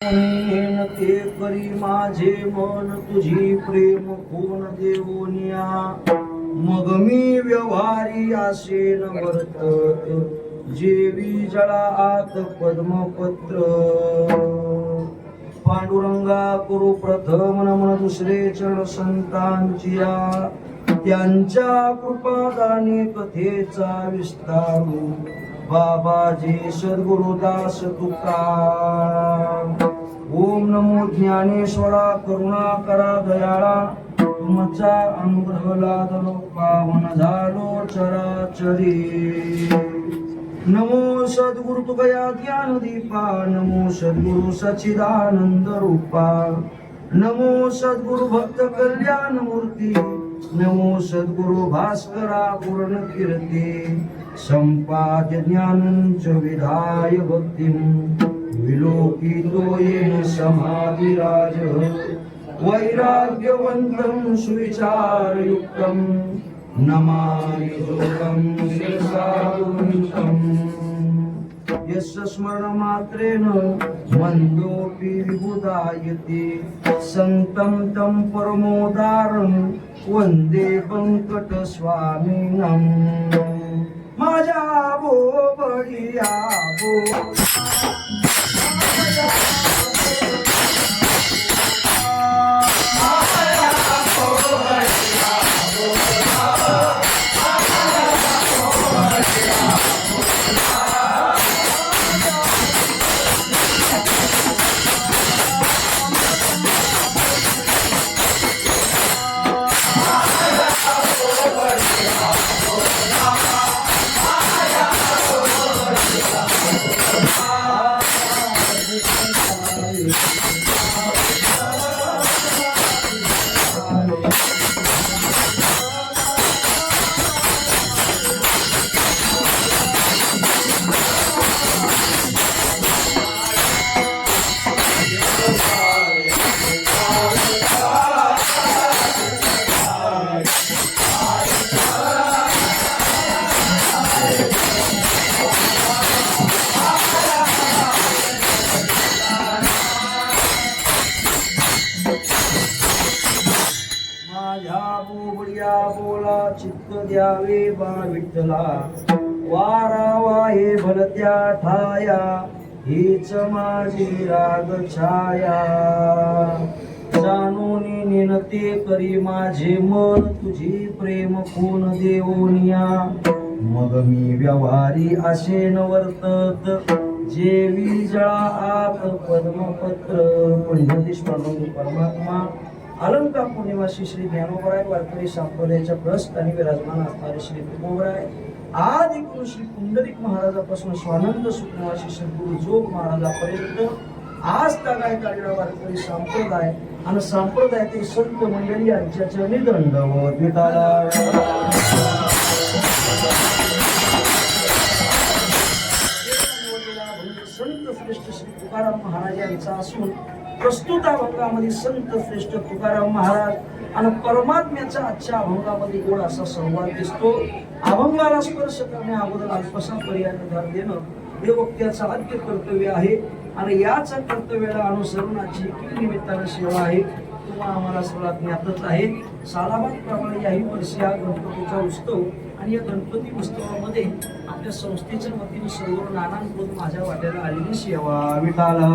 ते करी माझे मन तुझी प्रेम कोण देऊनिया मग मी व्यवहारी आशेन वर्तत जेवी जळा आत पद्मपत्र पांडुरंगा करू प्रथम नमन दुसरे चरण संतांचिया त्यांच्या कृपादाने कथेचा विस्तारू बाबाजी सद्गुरुदास तुका ओम नमो ज्ञानेश्वरा करुणाकरा दयाळा तुमचा अनुग्रह लादलो पावन झालो चराचरी नमो सद्गुरु तुकया ज्ञान दीपा नमो सद्गुरु सच्चिदानंद रूपा नमो सद्गुरु भक्त कल्याण मूर्ती नमो सद्गुरु भास्करा पूर्ण कीर्ती संपाद्य ज्ञानंच विधाय भक्तिं विलोकितो येन समाधिराज वैराग्यवन्तं सुविचारयुक्तं नमामि योगं शिरसागुरुतं यस्य स्मरणमात्रेण मन्दोऽपि विबुधायते सन्तं तं परमोदारं वन्दे वेङ्कटस्वामिनं माझ्या बोबडिया बोला चित्त द्यावे बा विठ्ठला वारावा हे भलत्या ठाया हीच माझी राग छाया जाणूनी निनते करी माझे मन तुझी प्रेम कोण देऊनिया मग मी व्यवहारी आशेन वर्तत जेवी जळा आत पद्मपत्र पुण्यतीश्वर परमात्मा अलंका पौर्णिमाशी श्री ज्ञानोबराय वारकरी संप्रदायाच्या प्रस्थानी विराजमान असणारे श्री तुकोबराय आदि गुरु श्री पुंडलिक महाराजापासून स्वानंद सुखनिवासी सद्गुरु जोग महाराजापर्यंत आज तागाय काढलेला वारकरी संप्रदाय आणि संप्रदायातील संत मंडळी यांच्या चरणी दंडवत विठाला संत श्रेष्ठ श्री तुकाराम महाराज यांचा असून प्रस्तुत अभंगामध्ये संत श्रेष्ठ तुकाराम महाराज आणि परमात्म्याच्या आजच्या अभंगामध्ये गोड असा संवाद दिसतो. अभंगाला स्पर्श करणे अगोदर अल्पसा पर्याय धर देणं हे वक्त्याचं आद्य कर्तव्य आहे आणि याच कर्तव्याला अनुसरणाची निमित्तानं सेवा आहे तुम्हा आम्हाला सर्वात ज्ञातच आहे. सालाबाद प्रमाणे याही वर्षी हा गणपतीचा उत्सव आणि या गणपती उत्सवामध्ये आपल्या संस्थेच्या वतीने सर्व नानांकडून माझ्या वाट्याला आलेली सेवा विठाला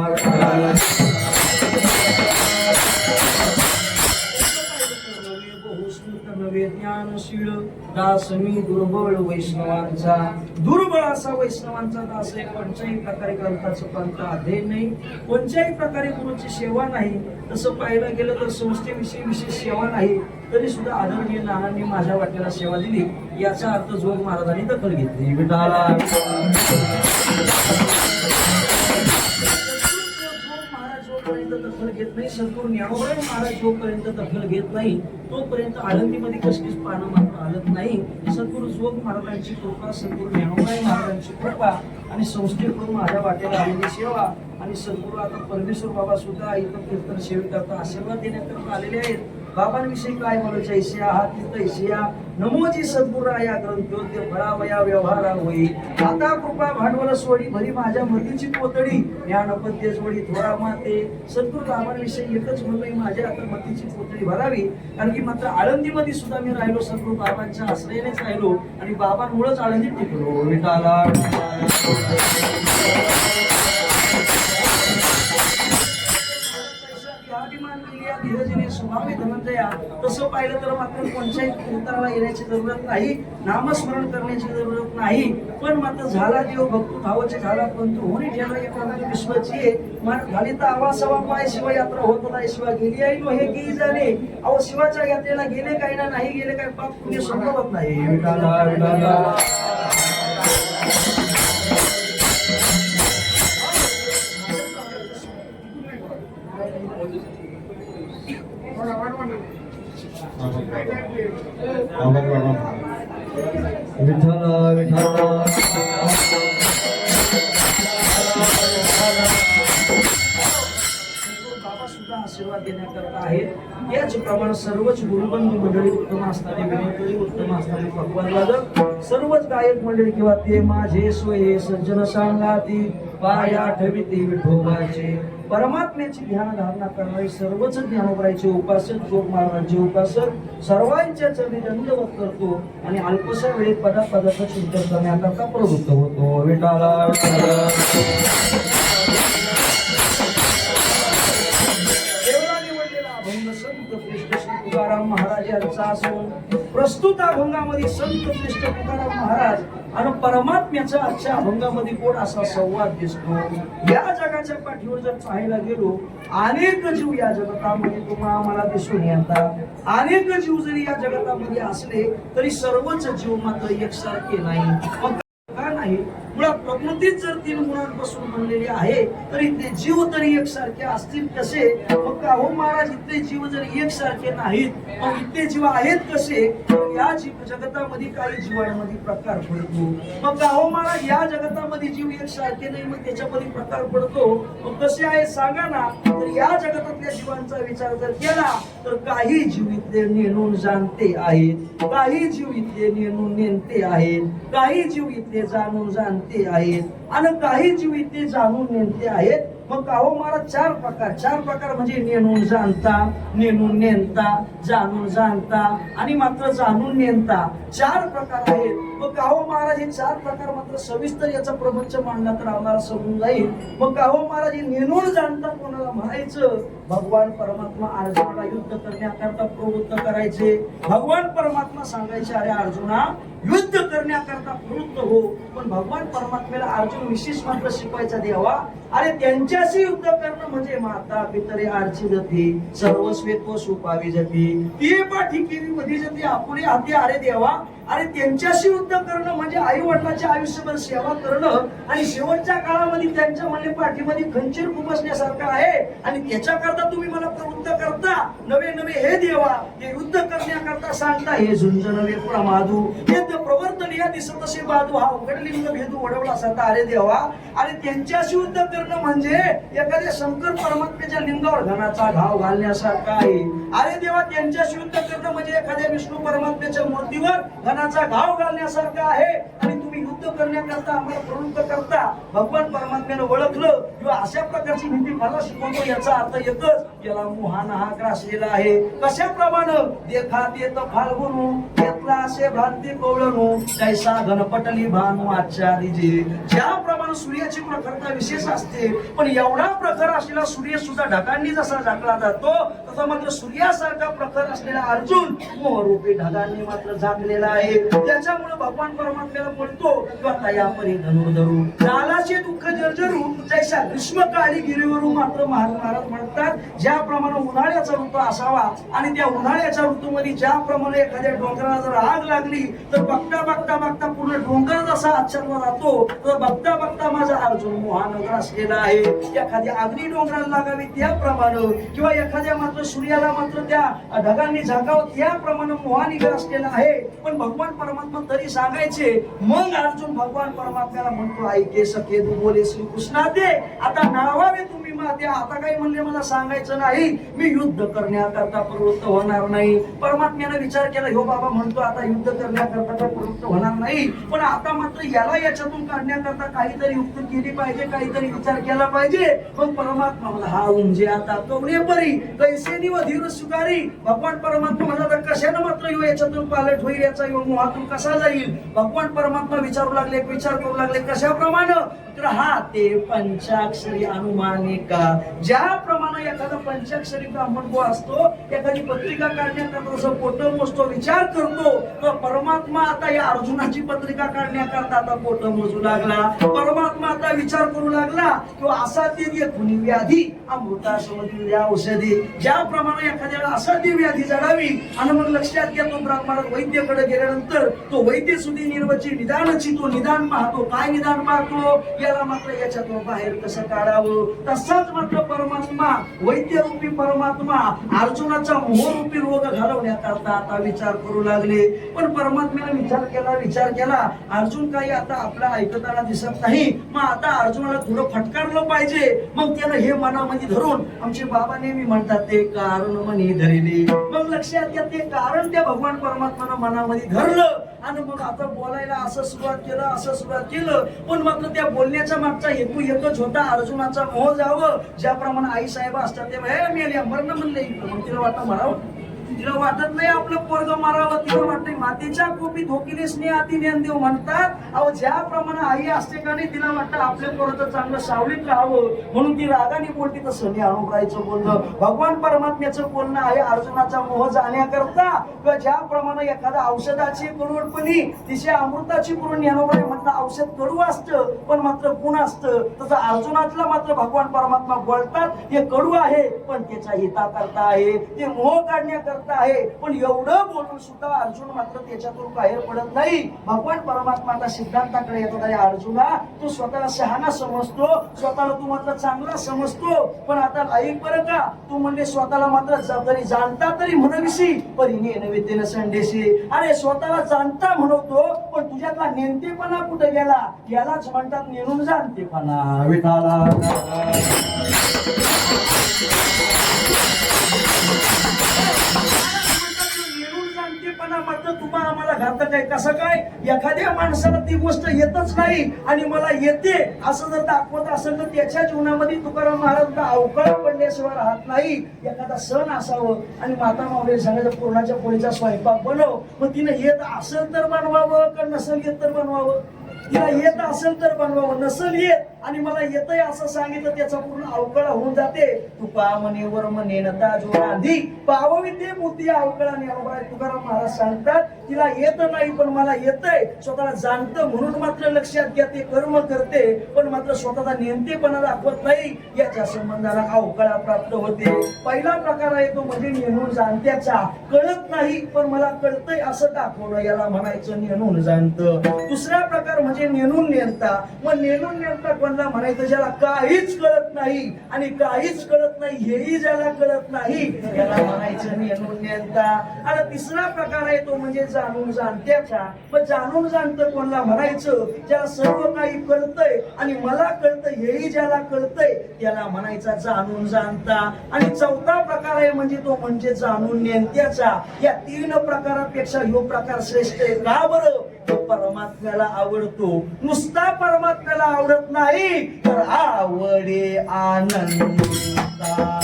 नवे ज्ञानशील दास मी दुर्बळ वैष्णवांचा दुर्बळ असा वैष्णवांचा दास आहे. कोणत्याही प्रकारे ग्रंथाचं पंथ अध्ययन नाही कोणत्याही प्रकारे गुरुची सेवा नाही. तसं पाहायला गेलं तर संस्थेविषयी विशेष सेवा नाही तरी सुद्धा आदरणीय नानांनी माझ्या वाट्याला सेवा दिली याचा अर्थ जोग महाराजांनी दखल घेतली विठाला दखल घेत नाही. सद्गुरु ज्ञानोबराय महाराज जोपर्यंत दखल घेत नाही तोपर्यंत आळंदीमध्ये कसलीच पानं मात्र हलत नाही. सद्गुरु जोग महाराजांची कृपा सद्गुरु ज्ञानोबराय महाराजांची कृपा आणि संस्थेकडून माझ्या वाट्याला आलेली सेवा आणि सद्गुरु आता परमेश्वर बाबा सुद्धा इथं कीर्तन सेवेकरता आशीर्वाद देण्याकरता आलेले आहेत. बाबांविषयी काय बोलायचं ऐशिया हा तीर्थ ऐशिया नमोजी सद्गुराया ग्रंथोद्य फळावया व्यवहारा होई आता कृपा भांडवल सोडी भरी माझ्या मतीची पोतडी ज्ञानपद्य सोडी थोडा माते सद्गुरू बाबांविषयी एकच म्हणलं माझ्या आता मतीची पोतडी भरावी कारण की मात्र आळंदीमध्ये सुद्धा मी राहिलो सद्गुरू बाबांच्या आश्रयानेच राहिलो आणि बाबांमुळेच आळंदीत टिकलो विठाला स्वभावी धनंजया तसं पाहिलं तर मात्र कोणत्याही कीर्तनाला येण्याची जरूरत नाही नामस्मरण करण्याची जरूरत नाही पण मात्र झाला देव भक्तू भावाचे झाला पण तू होणी ठेवला एका विश्वाची झाली तर आवासवा पाय शिवयात्रा होत नाही शिवा गेली आई नो हे की जाणे अहो शिवाच्या यात्रेला गेले काही ना नाही गेले काय पाप पुण्य संभवत नाही विठाला विठाला विठ्ठल विठ्ठल बाबा सुद्धा आशीर्वाद देण्याकरता आहेत याचप्रमाणे सर्वच गुरुबंधू मंडळी उत्तम असणारी विनोदी उत्तम असणारी भगवान लागत सर्वच गायक मंडळी किंवा ते माझे सोये सज्जन सांगाती पाया ठेविते विठोबाचे परमात्म्याची ध्यान धारणा करणारे सर्वच ज्ञानोबरायचे उपासक जोग महाराजांचे उपासक सर्वांच्या चरणी दंडवत करतो आणि अल्पशा वेळेत पदापदाचं चिंतन करण्याकरता प्रवृत्त होतो विठाला तुकाराम महाराज यांचा असून प्रस्तुत अभंगामध्ये संत श्रेष्ठ तुकाराम महाराज आणि परमात्म्याचा आजच्या अभंगामध्ये कोण असा संवाद दिसतो या जगाच्या पाठीवर जर पाहायला गेलो अनेक जीव या जगतामध्ये तुम्हाला आम्हाला दिसून येतात अनेक जीव जरी या जगतामध्ये असले तरी सर्वच जीव मात्र एकसारखे नाही मग का नाही मुळात प्रकृतीच जर 3 गुणांपासून बनलेली आहे तरी ते जीव तरी एकसारखे असतील कसे मग का हो महाराज इथले जीव जरी एकसारखे नाहीत मग इथले जीव आहेत कसे या जीव जगतामध्ये काही जीवांमध्ये प्रकार पडतो मग का हो महाराज या जगतामध्ये जीव एकसारखे नाही मग त्याच्यामध्ये प्रकार पडतो मग कसे आहे सांगा ना तर या जगतातल्या जीवांचा विचार जर केला तर काही जीव इथले नेणून जाणते आहेत काही जीव इथले नेणून नेणते आहेत काही जीव इथले जाणून जाणते आहेत आणि काही जीव इथे जाणून नेणते आहेत मग काहो महाराज 4 प्रकार म्हणजे नेणून जाणता नेणून नेणता जाणून जाणता आणि मात्र जाणून नेणता 4 प्रकार आहेत मग काहो महाराज हे 4 प्रकार मात्र सविस्तर याचा प्रपंच मांडला तर आम्हाला समजून जाईल मग काहो महाराज हे नेणून जाणता कोणाला म्हणायचं भगवान परमात्मा अर्जुनाला युद्ध करण्याकरता प्रवृत्त करायचे भगवान परमात्मा सांगायचे अरे अर्जुना युद्ध करण्याकरता प्रवृत्त हो पण भगवान परमात्म्याला अर्जुन विशेष मात्र शिकवायचा देवा अरे त्यांच्याशी युद्ध करणं म्हणजे माता पितरे आरची जाती सर्वस्वेत्व सुपावी जाती ती पाठी केली मध्ये जाती आपुले हाती अरे देवा अरे त्यांच्याशी युद्ध करणं म्हणजे आई वडिलांच्या आयुष्यभर सेवा करणं आणि शेवटच्या काळामध्ये त्यांच्या म्हणजे पाठीमध्ये खंजीर खुपसण्यासारखं आहे आणि त्याच्याकरता तुम्ही मला प्रवृत्त करता नवे नवे हे देवा हे युद्ध करण्याकरता सांगता हे झुंज नवे प्रमादू हे प्रवर्तन या दिसत असे बाजू हा उघडलिंग भेदू वडवला साता अरे देवा अरे त्यांच्याशी युद्ध करणं म्हणजे एखाद्या शंकर परमात्म्याच्या लिंगावर घनाचा घाव घालण्यासारखा आहे अरे देवा त्यांच्याशी युद्ध करणं म्हणजे एखाद्या विष्णू परमात्म्याच्या मूर्तीवर घनाचा घाव घालण्यासारखा आहे आणि तुम्ही युद्ध करण्याकरता आम्हाला प्रवृत्त करता भगवान परमात्म्यानं ओळखलं किंवा अशा प्रकारची नीती मला शिकवतो याचा अर्थ एकच याला मोहाना हा ग्रासलेला आहे कशाप्रमाणे देखात येत फाल्गुनू घेतला असे भ्रांती कवळणू कैसा घनपटली भानू आचार्यजी ज्याप्रमाणे सूर्याची प्रखरता विशेष असते पण एवढा प्रखर असलेला सूर्य सुद्धा ढगांनी जसा झाकला जातो तसा मात्र सूर्यासारखा प्रखर असलेला अर्जुन मोहरूपी ढगांनी मात्र झाकलेला आहे त्याच्यामुळे भगवान परमात्म्याला म्हणतो किंवा तयापरी धनुर्धरू कालाचे दुःख जर्जरू जैसा ग्रीष्मकाळी गिरीवरून मात्र महाराज म्हणतात ज्याप्रमाणे उन्हाळ्याचा ऋतू असावा आणि त्या उन्हाळ्याच्या ऋतूमध्ये ज्याप्रमाणे एखाद्या डोंगराला जर आग लागली तर बघता बघता बघता पूर्ण डोंगर जसा आच्छादला जातो तर बघता बघता माझा अर्जुन मोहानगर असलेला आहे एखाद्या अग्नी डोंगराला लागावी त्याप्रमाणे किंवा एखाद्या मात्र सूर्याला मात्र त्या ढगांनी झाकावं त्याप्रमाणे मोहानिगर असलेला आहे पण भगवान परमात्मा तरी सांगायचे मग अर्जुन भगवान परमात्म्याला म्हणतो ऐके सखे तू बोले श्रीकृष्णा दे आता नावावे तुम्ही परमात्मा ते आता काही म्हणले मला सांगायचं नाही, मी युद्ध करण्याकरता प्रवृत्त होणार नाही. परमात्म्याने विचार केला, हो बाबा म्हणतो आता युद्ध करण्याकरता काही प्रवृत्त होणार नाही, पण आता मात्र याला याच्यातून काढण्याकरता काहीतरी युक्ती केली पाहिजे, काहीतरी विचार केला पाहिजे. मग परमात्मा मला हा उंजे आता कवणे परी कैसे निव धीर सुकारी. भगवान परमात्मा म्हणला कशानं मात्र यो याच्यातून पालट होईल, याचा यो मोहातून कसा जाईल. भगवान परमात्मा विचारू लागले, विचार करू लागले कशाप्रमाणे. तर हा ते पंचाक्षरी अनुमानिका, ज्याप्रमाणे एखादा पंचाक्षरी ब्राह्मण जो असतो एखादी पत्रिका काढण्याकरता जसं पोटं मोजतो, विचार करतो, तर परमात्मा आता या अर्जुनाची पत्रिका काढण्याकरता आता पोटं मोजू लागला. परमात्मा आता विचार करू लागला की असाध्य कुणी व्याधी अमृतासमधी औषधी. ज्याप्रमाणे एखाद्याला असाध्य व्याधी जडावी आणि मग लक्षात घ्या, तो ब्राह्मण वैद्याकडे गेल्यानंतर तो वैद्य सुधी निर्वची निदानाची तो निदान पाहतो. काय निदान पाहतो, याला मात्र याच्यातून बाहेर कसं काढावं. तसाच मात्र परमात्मा वैद्यरूपी परमात्मा अर्जुनाचा मोहरूपी रोग घालवण्याकरता आता विचार करू लागले. पण परमात्म्याने विचार केला अर्जुन काही आता आपला ऐकताना दिसत नाही, मग आता अर्जुनाला थोडं फटकारलं पाहिजे. मग त्यानं हे मनामध्ये धरून, आमचे बाबा नेहमी म्हणतात ते कारण मनी धरले. मग लक्षात घ्या, ते कारण त्या भगवान परमात्म्यानं मनामध्ये धरलं आणि मग आता बोलायला असं सुरुवात केलं. पण मात्र त्या बोलण्याचा मागचा हेतू एकच होता, अर्जुनाचा मोह जावं. ज्याप्रमाणे आई साहेब असतात तेव्हा हे मेल्या मरण म्हणले, मग तिला वाटतं मारावं, तिला वाटत नाही आपलं पोरग मारावं, तिला वाटतंय मातेच्या कोपी धोकीने स्नेह अति ज्ञानदेव म्हणतात. अहो ज्याप्रमाणे आई असते का नाही, तिला वाटतं आपल्या पोराचं चांगलं सावलीत राहावं, म्हणून ती रागाने बोलते. तसं अनुरायचं बोलणं, भगवान परमात्म्याचं बोलणं आहे अर्जुनाचा मोह जाण्याकरता. किंवा ज्याप्रमाणे एखाद्या औषधाची कडवटपणी तिचे अमृताची करून ज्ञानोबाई म्हटलं औषध कडू असतं पण मात्र गुण असतं, तसं अर्जुनातला मात्र भगवान परमात्मा बोलतात हे कडू आहे पण त्याच्या हिताकरता आहे, ते मोह काढण्याकरता आहे. पण एवढं बोलून सुद्धा अर्जुन मात्र त्याच्यातून बाहेर पडत नाही. भगवान परमात्मा आता सिद्धांताकडे येतात, अरे अर्जुना तू स्वतःला शहाणा समजतो, स्वतःला तू मात्र चांगला समजतो, पण आता ऐक बरं का, तू म्हणले स्वतःला मात्र जरी जाणता तरी म्हणविशी परिणे नैवेद्येन संदेशी. अरे स्वतःला जाणता म्हणतो पण तुझ्यातला नेमतेपणा कुठे गेला, यालाच म्हणतात नेणून जाणतेपणा. विठाला मात्र तुम्हाला आम्हाला घातक आहे. कसं काय, एखाद्या माणसाला ती गोष्ट येतच नाही आणि मला येते असं जर दाखवत असेल तर त्याच्या जीवनामध्ये तुकाराम महाराज अवकाळ पडल्याशिवाय राहत नाही. एखादा सण असावं आणि माता मावळे सांगायचं पूर्णाच्या पोळीचा स्वयंपाक बनव, मग तिने येत असेल तर बनवावं का नसेल येत तर बनवावं. तिला येत असेल तर बनवावं, नसेल येत आणि मला येतंय असं सांगितलं त्याचा पूर्ण अवकळा होऊन जाते. तुका मने वर मने नता जो आधी पाववी ते मोती अवकळाने. तुकाराम महाराज सांगतात तिला येत नाही पण मला येतंय, स्वतःला जाणतं म्हणून मात्र लक्षात घ्या ते कर्म करते पण मात्र स्वतःचा नेमतेपणा दाखवत नाही. याच्या संबंधाला अवकळा प्राप्त होते. पहिला प्रकार आहे तो म्हणजे नेणून जाणत्याचा, कळत नाही पण मला कळतंय असं दाखवणं, याला म्हणायचं नेणून जाणतं. दुसरा प्रकार म्हणजे नेणून नेणता. मग नेणून नेणता कोणाला म्हणायचं, ज्याला काहीच कळत नाही आणि काहीच कळत नाही हेही ज्याला कळत नाही याला म्हणायचं नेणून नेणता. आणि तिसरा प्रकार आहे तो म्हणजे जाणून जाणत्याचा. मग जाणून जाणतं कोणाला म्हणायचं, ज्याला सर्व काही कळतंय आणि मला कळतंय हेही ज्याला कळतंय त्याला म्हणायचा जाणून जाणता. आणि चौथा प्रकार आहे म्हणजे तो म्हणजे जाणून नेणत्याचा. या तीन प्रकारापेक्षा ह्यो प्रकार श्रेष्ठ आहे. का बरं, तो परमात्म्याला आवडतो. नुसता परमात्म्याला आवडत नाही तर आवडे आनंदा.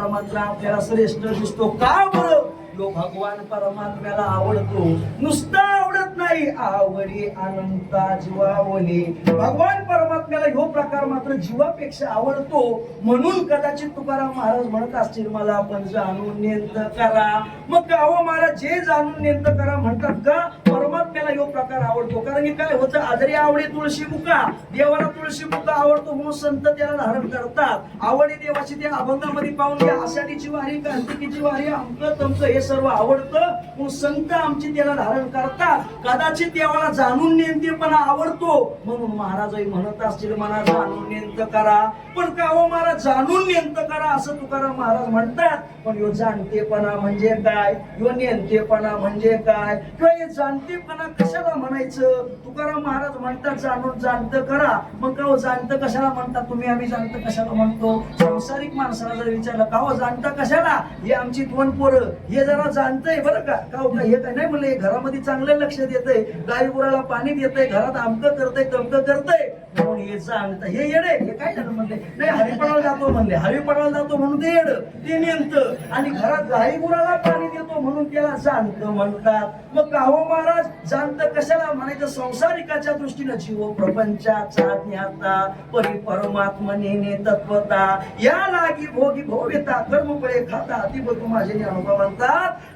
परमात्मा आपल्याला श्रेष्ठ दिसतो का बरं? तो भगवान परमात्म्याला आवडतो, नुसता आवडत नाही, आवडी अनंता जीवावली. भगवान परमात्म्याला ह्यो प्रकार मात्र जीवापेक्षा आवडतो. म्हणून कदाचित तुकाराम महाराज म्हणत असतील, मला आपण जाणून नेंत करा. मग गाव महाराज जे जाणून नेंत करा म्हणतात का? परमात्म्याला ह्यो प्रकार आवडतो. कारण की काय होतं, आदरी आवडी तुळशी मुका, देवाला तुळशी मुका आवडतो म्हणून संत त्याला धारण करतात. आवडी देवाची त्या अभंगामध्ये पाहून घ्या, आषाढीची वारी, कार्तिकीची वारी, अमकं तमकं हे सर्व आवडतं म्हणून संत आमची त्याला धारण करतात. कदाचित देवाला जाणून नेंतेपणा आवडतो म्हणून महाराजही म्हणत असतील, मला जाणून नेंत करा. पण का हो महाराज, जाणून नेंत करा असं तुकाराम महाराज म्हणतात, पण यो जाणतेपणा म्हणजे काय, यो नेंतेपणा म्हणजे काय, किंवा हे जाणतेपणा कशाला म्हणायचं? तुकाराम महाराज म्हणतात जाणून जाणतं करा. मग का हो जाणतं कशाला म्हणतात तुम्ही? आम्ही जाणतं कशाला म्हणतो? सांसारिक माणसाला जर विचारलं का हो जाणता कशाला, हे आमची दोन पोरं हे जरा जाणतंय बरं का, हो का, हे काय नाही म्हणलं, घरामध्ये चांगलं लक्ष देतंय, गाई गुराला पाणी देतंय, घरात आमकं करतंय तमकं करतंय म्हणून हे जाणतं. हे येडे, हे काय झालं म्हणले, नाही हरिपणाला जातो म्हणले, हरिपणाला जातो म्हणून ते येड, ते नेमतं. आणि घरात गाई गुराला पाणी देतो म्हणून त्याला जाणतं म्हणतात. मग का हो महाराज, जाणतं कशाला म्हणायचं? संसारिकाच्या दृष्टीनं जीव प्रपंचाचा ज्ञाता, परी परमात्मने तत्वता, या लागी भोगी भोविता, कर्मफळे खाता अति बघू माझे अनुभव म्हणतात.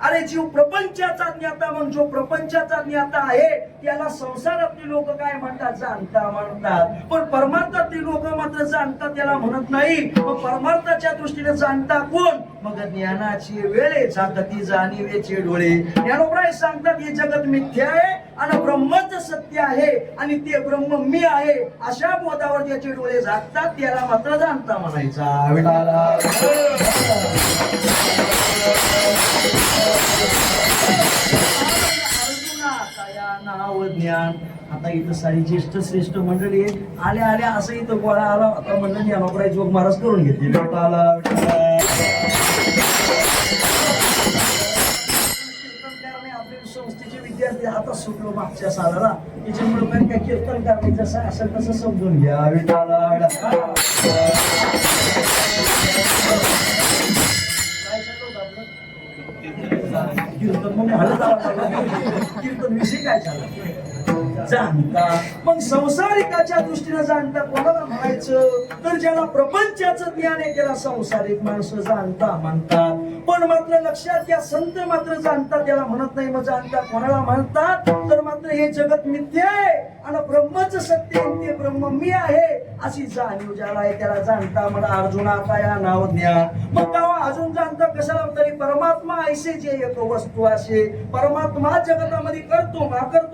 अरे जीव प्रपंचाचा ज्ञाता, मग जो प्रपंचाचा ज्ञाता आहे त्याला संसारातली लोक काय म्हणतात? जाणता म्हणतात. पण परमार्थातली लोक मात्र जाणता त्याला म्हणत नाही. मग परमार्थाच्या दृष्टीने जाणता कोण? मग ज्ञानाची वेळे झाकती जाणीवेचे डोळे. ज्ञानोबराय सांगतात हे जगत मिथ्या आहे आणि ब्रह्मच सत्य आहे आणि ते ब्रह्म मी आहे, अशा बोधावर ज्याचे डोळे झाकतात त्याला मात्र जाणता म्हणायचा. विठाला नाव ज्ञान. आता इथं सारी ज्येष्ठ श्रेष्ठ मंडळी आल्या आल्या असं इथं गोळा आला. आता म्हणलं ज्ञानोबराय जोग महाराज करून घेतले. आपल्या संस्थेचे विद्यार्थी आता सुटलो मागच्या सालाला, त्याच्यामुळे पण काय कीर्तन करायचं जसं असेल तसं समजून घ्या. विठाला कीर्तन मग कीर्तन विषय काय झाला जाणता. मग संसारिकाच्या दृष्टीने जाणता कोणाला म्हणायचं? तर ज्याला प्रपंचाचं ज्ञान आहे त्याला संसारिक माणसं जाणता म्हणतात. पण मात्र लक्षात घ्या, संत मात्र जाणता त्याला म्हणत नाही. मग जाणता कोणाला म्हणतात? तर मात्र हे जगत मिथ्या आहे आणि ब्रह्मच सत्य आहे, ते ब्रह्म मी आहे अशी जाणीव ज्याला आहे त्याला जाणता म्हणा. अर्जुना काय नाव ज्ञान. मग गावा अजून जाणता कशाला? तरी परमात्मा ऐसे जे एक वस्तू असे, परमात्मा जगतामध्ये करतो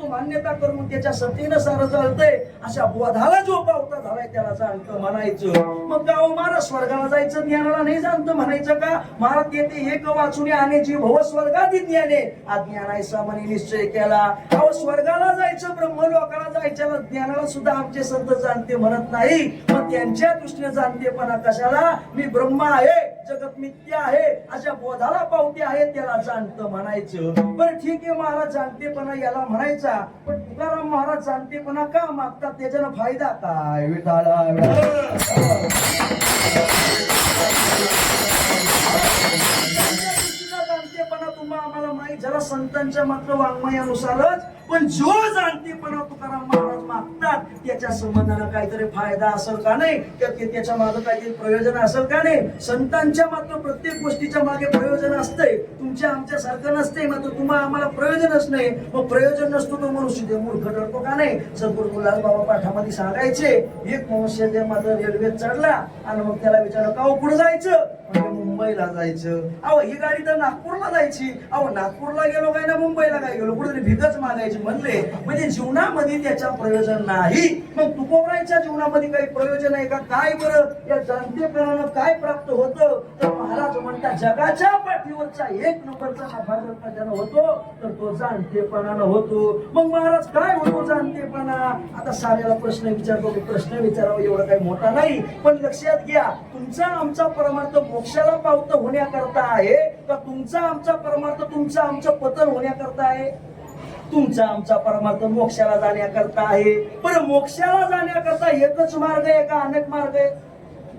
मान्यता करून त्याच्या सत्तेनं सारं चालतंय अशा बोधाला जो पावता झालाय त्याला जाणतं म्हणायचं. मग गाव महाराज स्वर्गाला जायचं ज्ञानाला नाही जाणतं म्हणायचं का? महाराज येते एक वाचून आणायची भव स्वर्गादी ज्ञाने अज्ञान ऐसा म्हणे निश्चय केला. अहो स्वर्गाला जायचं, ब्रह्मलोकाला जायच्या ज्ञानाला सुद्धा आमचे संत जाणते म्हणत नाही. मग त्यांच्या दृष्टीने जाणतेपणा कशाला? मी ब्रह्म आहे, जगत मिथ्या आहे अशा बोधाला पावते आहे त्याला जाणतं म्हणायचं. बरं ठीक आहे महाराज, जाणतेपणा याला म्हणायचा. पण तुकाराम महाराज जाणतेपणा का मागतात? त्याच्यानं फायदा काय? विठाला तुम्हाला आम्हाला माहित झाला संतांच्या मात्र वाङ्मयानुसारच. पण जो जाणतेपणा तुकाराम महाराज मागतात त्याच्या संबंधानं काहीतरी फायदा असेल का नाही? त्याच्या मागे काहीतरी प्रयोजन असेल का नाही? संतांच्या मात्र प्रत्येक गोष्टीच्या मागे प्रयोजन असते, तुमच्या आमच्या सारखं नसते. मात्र तुम्हाला आम्हाला प्रयोजनच नाही. मग प्रयोजन नसतो तो मनुष्य ते मूर्ख ठरतो का नाही? सद्गुरू गुलाब बाबा पाठामध्ये सांगायचे, एक मनुष्य ते मात्र रेल्वेत चढला आणि मग त्याला विचारलं का पुढे जायचं? म्हणजे मुंबईला जायचं. अहो ही गाडी तर नागपूरला जायची. अहो नागपूरला गेलो काय ना मुंबईला काय गेलो, कुठेतरी भिकच मागायची म्हणले. म्हणजे जीवनामध्ये त्याच्या प्रयोजन नाही. मग तुकोबरायच्या जीवनामध्ये काही प्रयोजन आहे का? काय बरं या जाणतेपणानं काय प्राप्त होतं? तर महाराज म्हणतात जगाच्या पाठीवरचा एक नंबरचा नफा जर का त्यानं होतो तर तो जाणतेपणानं होतो. मग महाराज काय होतो जाणतेपणा? आता साऱ्याला प्रश्न विचारतो, प्रश्न विचारावा एवढा काही मोठा नाही. पण लक्षात घ्या, तुमचा आमचा परमार्थ मोक्षाला पावत होण्याकरता आहे का तुमचा आमचा परमार्थ तुमचं आमचं पतन होण्याकरता आहे? तुमचा आमचा परमार्थ मोक्षाला जाण्याकरता आहे. पण मोक्षाला जाण्याकरता एकच मार्ग आहे का अनेक मार्ग आहे?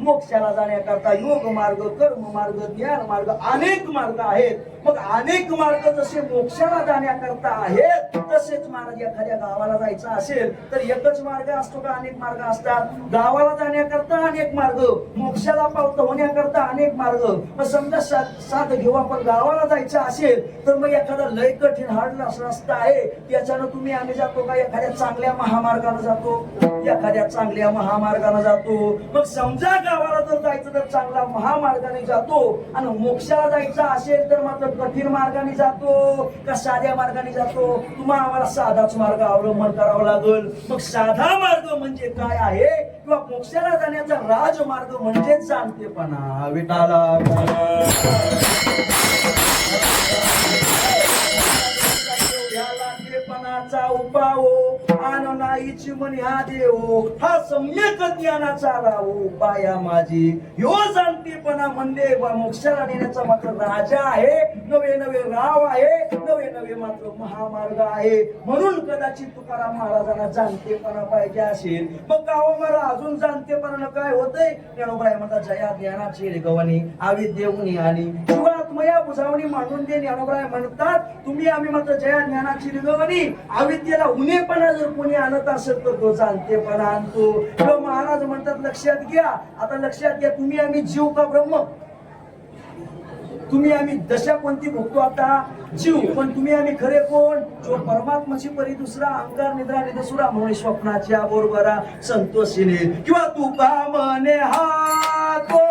मोक्षाला जाण्याकरता योग मार्ग, कर्म मार्ग, ज्ञान मार्ग, अनेक मार्ग आहेत. मग अनेक मार्ग जसे मोक्षाला जाण्याकरता आहेत तसेच महाराज एखाद्या गावाला जायचं असेल तर एकच मार्ग असतो का अनेक मार्ग असतात? गावाला जाण्याकरता अनेक मार्ग, मोक्षाला पावत होण्याकरता अनेक मार्ग. मग समजा साध घेऊ आपण, गावाला जायचं असेल तर मग एखादा लय कठीण हार्ड रस्ता आहे त्याच्यानं तुम्ही आम्ही जातो का एखाद्या चांगल्या महामार्गाने जातो? एखाद्या चांगल्या महामार्गाने जातो. मग समजा गावाला जर जायचं तर चांगला महामार्गाने जातो आणि मोक्षाला जायचं असेल तर मात्र कठीण मार्गाने जातो का साध्या मार्गाने जातो? तुम्हाला आम्हाला साधाच मार्ग अवलंबन करावा लागेल. मग साधा मार्ग म्हणजे काय आहे किंवा मोक्षाला जाण्याचा राजमार्ग म्हणजे जाणतेपणा. विठाला जाणतेपणाचा उपाव आन नाहीची म्हणे हा देव, हा सम्यक ज्ञानाचा राव उपाया माझी. ह्यो जाणतेपणा म्हणजे मोक्षाला नेण्याचा मात्र राजा आहे, नवे नवे राव आहे, नवे नवे मात्र महामार्ग आहे. म्हणून कदाचित तुकाराम महाराजांना जाणतेपणा पाहिजे असेल. मग गावाला अजून जाणतेपणानं काय होतंय? ज्ञानोबराय म्हणतात जया ज्ञानाची गवणी आविद्येऊनी आणि जीवात्मया बुजावणी मांडून दे. ज्ञानोबराय म्हणतात तुम्ही आम्ही मात्र जया ज्ञानाची गवणी अविद्येला उन्हेपणा जर कोणी आणत असेल तर तो जाणतेपणा आणतो. किंवा महाराज म्हणतात लक्षात घ्या, आता लक्षात घ्या, तुम्ही आम्ही जीव का ब्रह्म? तुम्ही आम्ही दशा कोणती भोगतो आता? जीव. पण तुम्ही आम्ही खरे कोण? जो परमात्माची परी दुसरा अंगार निद्रा निदसुरा म्हणून स्वप्नाच्या बरोबरा संतोषीने किंवा तू का म्हणे हा तो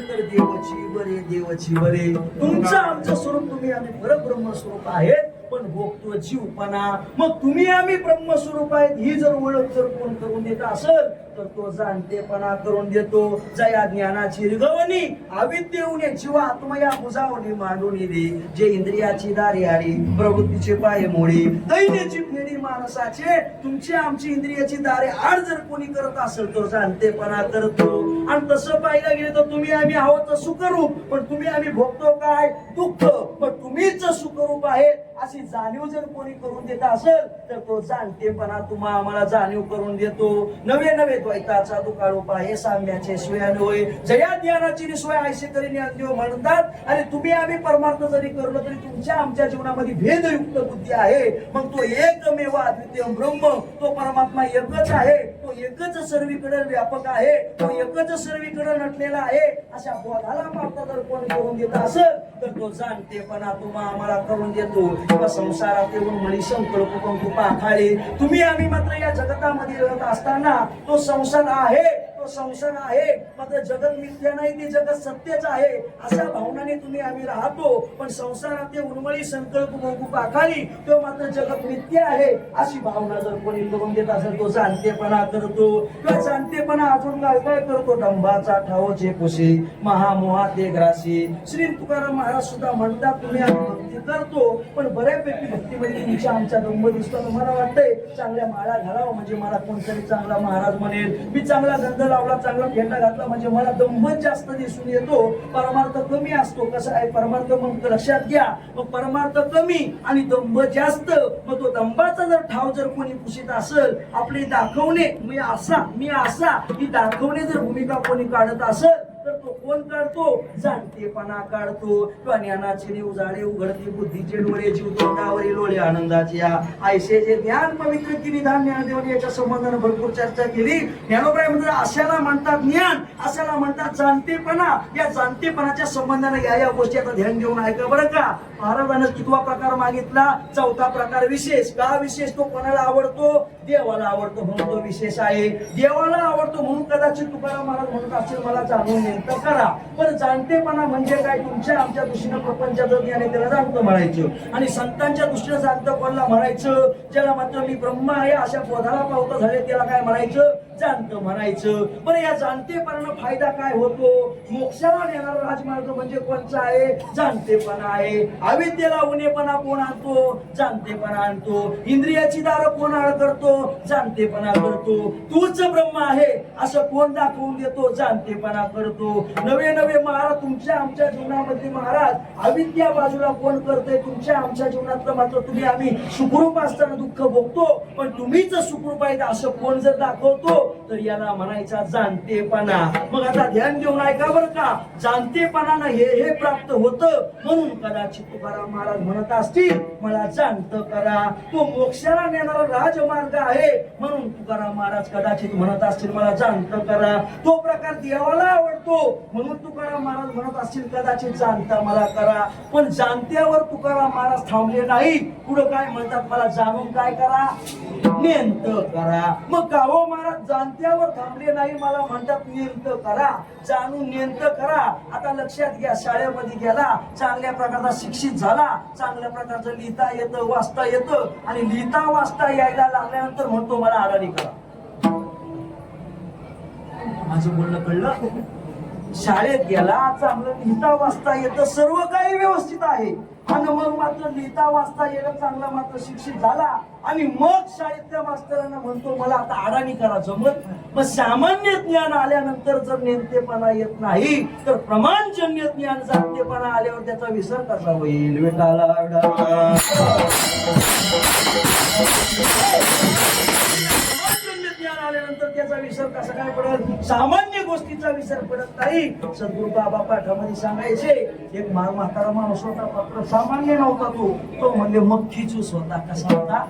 तर देवाची बरे, देवाची बरे. तुमचं आमचं स्वरूप तुम्ही आम्ही परब्रह्म स्वरूप आहेत, पण भोगतो जीवपणा. मग तुम्ही आम्ही ब्रह्मस्वरूप आहेत ही जर ओळख जर कोण करून देत असेल तर तो जाणतेपणा करून देतो. जया ज्ञानाची रिगवणी अविद्येऊने जीवा आत्मया बुजावणी मांडून दे. जे इंद्रियाची दारी आडी प्रवृत्तीचे पाय मोडी दैन्याची फेडी माणसाचे. तुमची आमची इंद्रियाची दारे आड जर कोणी करत असेल तर जाणतेपणा करतो. आणि तसं पाहिलं गेलं तर तुम्ही आम्ही आहोत सुखरूप, पण तुम्ही आम्ही भोगतो काय? दुःख. पण तुम्हीच सुखरूप आहे अशी जाणीव जर कोणी करून देत असेल तर तो जाणतेपणा तुम्हा आम्हाला जाणीव करून देतो. नवे नवे द्वैताचा दुकाळूप आहे साम्याचे सोयान होय. जया ज्ञानाची सोय ऐसे करी ज्ञानदेव म्हणतात. आणि तुम्ही आम्ही परमार्थ जरी करलो तरी तुमच्या आमच्या जीवनामध्ये भेदयुक्त बुद्धी आहे. मग तो एकमेव अद्वितीय ब्रह्म, तो परमात्मा एकच आहे, तो एकच सर्वीकडे व्यापक आहे, तो एकच सर्वीकडे नटलेला आहे. अशा बोधाला मात्र जर कोण करून देत असेल तर तो जाणतेपणा तुम्हा आम्हाला करून देतो. किंवा संसारात येऊन मणी संकल्प पंखू पाखाळे. तुम्ही आम्ही मात्र या जगतामध्ये राहत असताना तो संसार आहे, तो संसार आहे, मात्र जगत मिथ्या नाही, ते जगत सत्यच आहे अशा भावनाने तुम्ही आम्ही राहतो. पण संसारात ते उन्मळी संकल्प पंखू पाखाळी तो मात्र जगत मिथ्या आहे अशी भावना जर कोणी करून देत असेल तो जाणतेपणा करतो. किंवा जाणतेपणा अजून काय काय करतो? डंबाचा ठावचे कुशी महामोहा ते ग्रासी. श्री तुकाराम महाराज सुद्धा म्हणतात तुम्ही आम्ही भक्ती करतो पण बऱ्यापैकी भक्तीमध्ये तुमच्या आमच्या दंभ दिसतो. मला वाटतंय चांगल्या माळा घालावं म्हणजे मला कोणतरी चांगला महाराज म्हणेल. मी चांगला गंध लावला, चांगला फेटा घातला म्हणजे मला दंभच जास्त दिसून येतो, परमार्थ कमी असतो. कसं आहे परमार्थ? मग लक्षात घ्या, मग परमार्थ कमी आणि दंभ जास्त. मग तो दंभाचा जर ठाव जर कोणी पुशीत असेल, आपली दाखवणे मी असा ही दाखवणे जर भूमिका कोणी काढत असेल तर तो कोण काढतो? जाणतेपणा काढतो. किंवा ज्ञानाचे उजाळे उघडते बुद्धीचे डोळे जीव तोंडावरील लोळे आनंदाचे ऐसे जे ज्ञान पवित्र की निधान ज्ञानदेवाने याच्या संबंधाने भरपूर चर्चा केली. ज्ञानोबराय म्हणजे अशाला म्हणतात ज्ञान, अशाला म्हणतात जाणतेपणा. या जाणतेपणाच्या संबंधाने या गोष्टी आता ध्यान देऊन ऐका बरं का. महाराजांना कितवा प्रकार मागितला? चौथा प्रकार विशेष. का विशेष? तो कोणाला आवडतो? देवाला आवडतो म्हणून तो विशेष आहे. देवाला आवडतो म्हणून कदाचित तुकाराम महाराज म्हणत असेल मला जाणून नेमकं करा. करा. पण जाणतेपणा म्हणजे काय? तुमच्या आमच्या दृष्टीनं प्रपंचाचं ज्ञान आहे त्याला जाणतं म्हणायचं, आणि संतांच्या दृष्टीनं जाणतं कोणाला म्हणायचं? ज्याला मात्र मी ब्रह्म आहे अशा बोधाला पावत झाले त्याला काय म्हणायचं? जाणतं म्हणायचं. पण या जाणतेपणानं फायदा काय होतो? मोक्षाला नेणारा राजमार्ग म्हणजे कोणचा आहे? जाणतेपणा आहे. अविद्येला उणेपणा कोण आणतो? जाणतेपणा आणतो. इंद्रियाची दारं कोण आळ करतो? जाणतेपणा करतो. तूच ब्रह्म आहे असं कोण दाखवून देतो? जाणतेपणा करतो. नवे नवे महाराज तुमच्या आमच्या जीवनामध्ये महाराज अविद्या बाजूला कोण करतंय? तुमच्या आमच्या जीवनातलं मात्र तुम्ही आम्ही सुखरूप असताना दुःख भोगतो, पण तुम्हीच सुखरूप आहेत असं कोण जर दाखवतो तर याला म्हणायचा जाणतेपणा. मग आता ध्यान देऊन ऐका बरं का, जाणतेपणानं हे प्राप्त होतं म्हणून कदाचित तुकाराम महाराज म्हणत असतील मला जाणत करा. तो मोक्षाला नेणारा राजमार्ग आहे म्हणून तुकाराम महाराज कदाचित म्हणत असतील मला जाणत करा. तो प्रकार देवाला आवडतो म्हणून तुकाराम महाराज म्हणत असतील कदाचित जाणता मला करा. पण जाणत्यावर तुकाराम महाराज थांबले नाही. पुढे काय म्हणतात? मला जाणून काय करा? नेंत करा. मग गावो महाराज जाणत्यावर थांबले नाही, मला म्हणतात नेंत करा, जाणून नेंत करा. आता लक्षात घ्या, शाळेमध्ये गेला, चांगल्या प्रकारचा शिक्षित झाला, चांगल्या प्रकारचं लिहिता येतं वाचता येतं, आणि लिहिता वाचता यायला लागल्यानंतर म्हणतो मला अडाणी करा. माझं बोलणं कळलं? शाळेत गेला, चांगलं लिहिता वाचता येतं, सर्व काही व्यवस्थित आहे, आणि मग मात्र लिहिता वाचता येणं चांगला मात्र शिक्षित झाला, आणि मग शाळेतल्या मास्तरांना म्हणतो मला आता अडाणी करा. जमत? मग सामान्य ज्ञान आल्यानंतर जर नेमतेपणा येत नाही तर प्रमाणजन्य ज्ञान जाणतेपणा आल्यावर त्याचा विसर कसा होईल? विठाला ज्ञान आल्यानंतर त्याचा विसर कसा काय पडेल? सामान्य गोष्टीचा विसर पडत नाही. सद्गुरू बाबा पाठामध्ये सांगायचे, एक म्हातारा माणूस होता, पत्र सामान्य नव्हता तो म्हणजे मक्खी ज्यूस होता. कसा होता?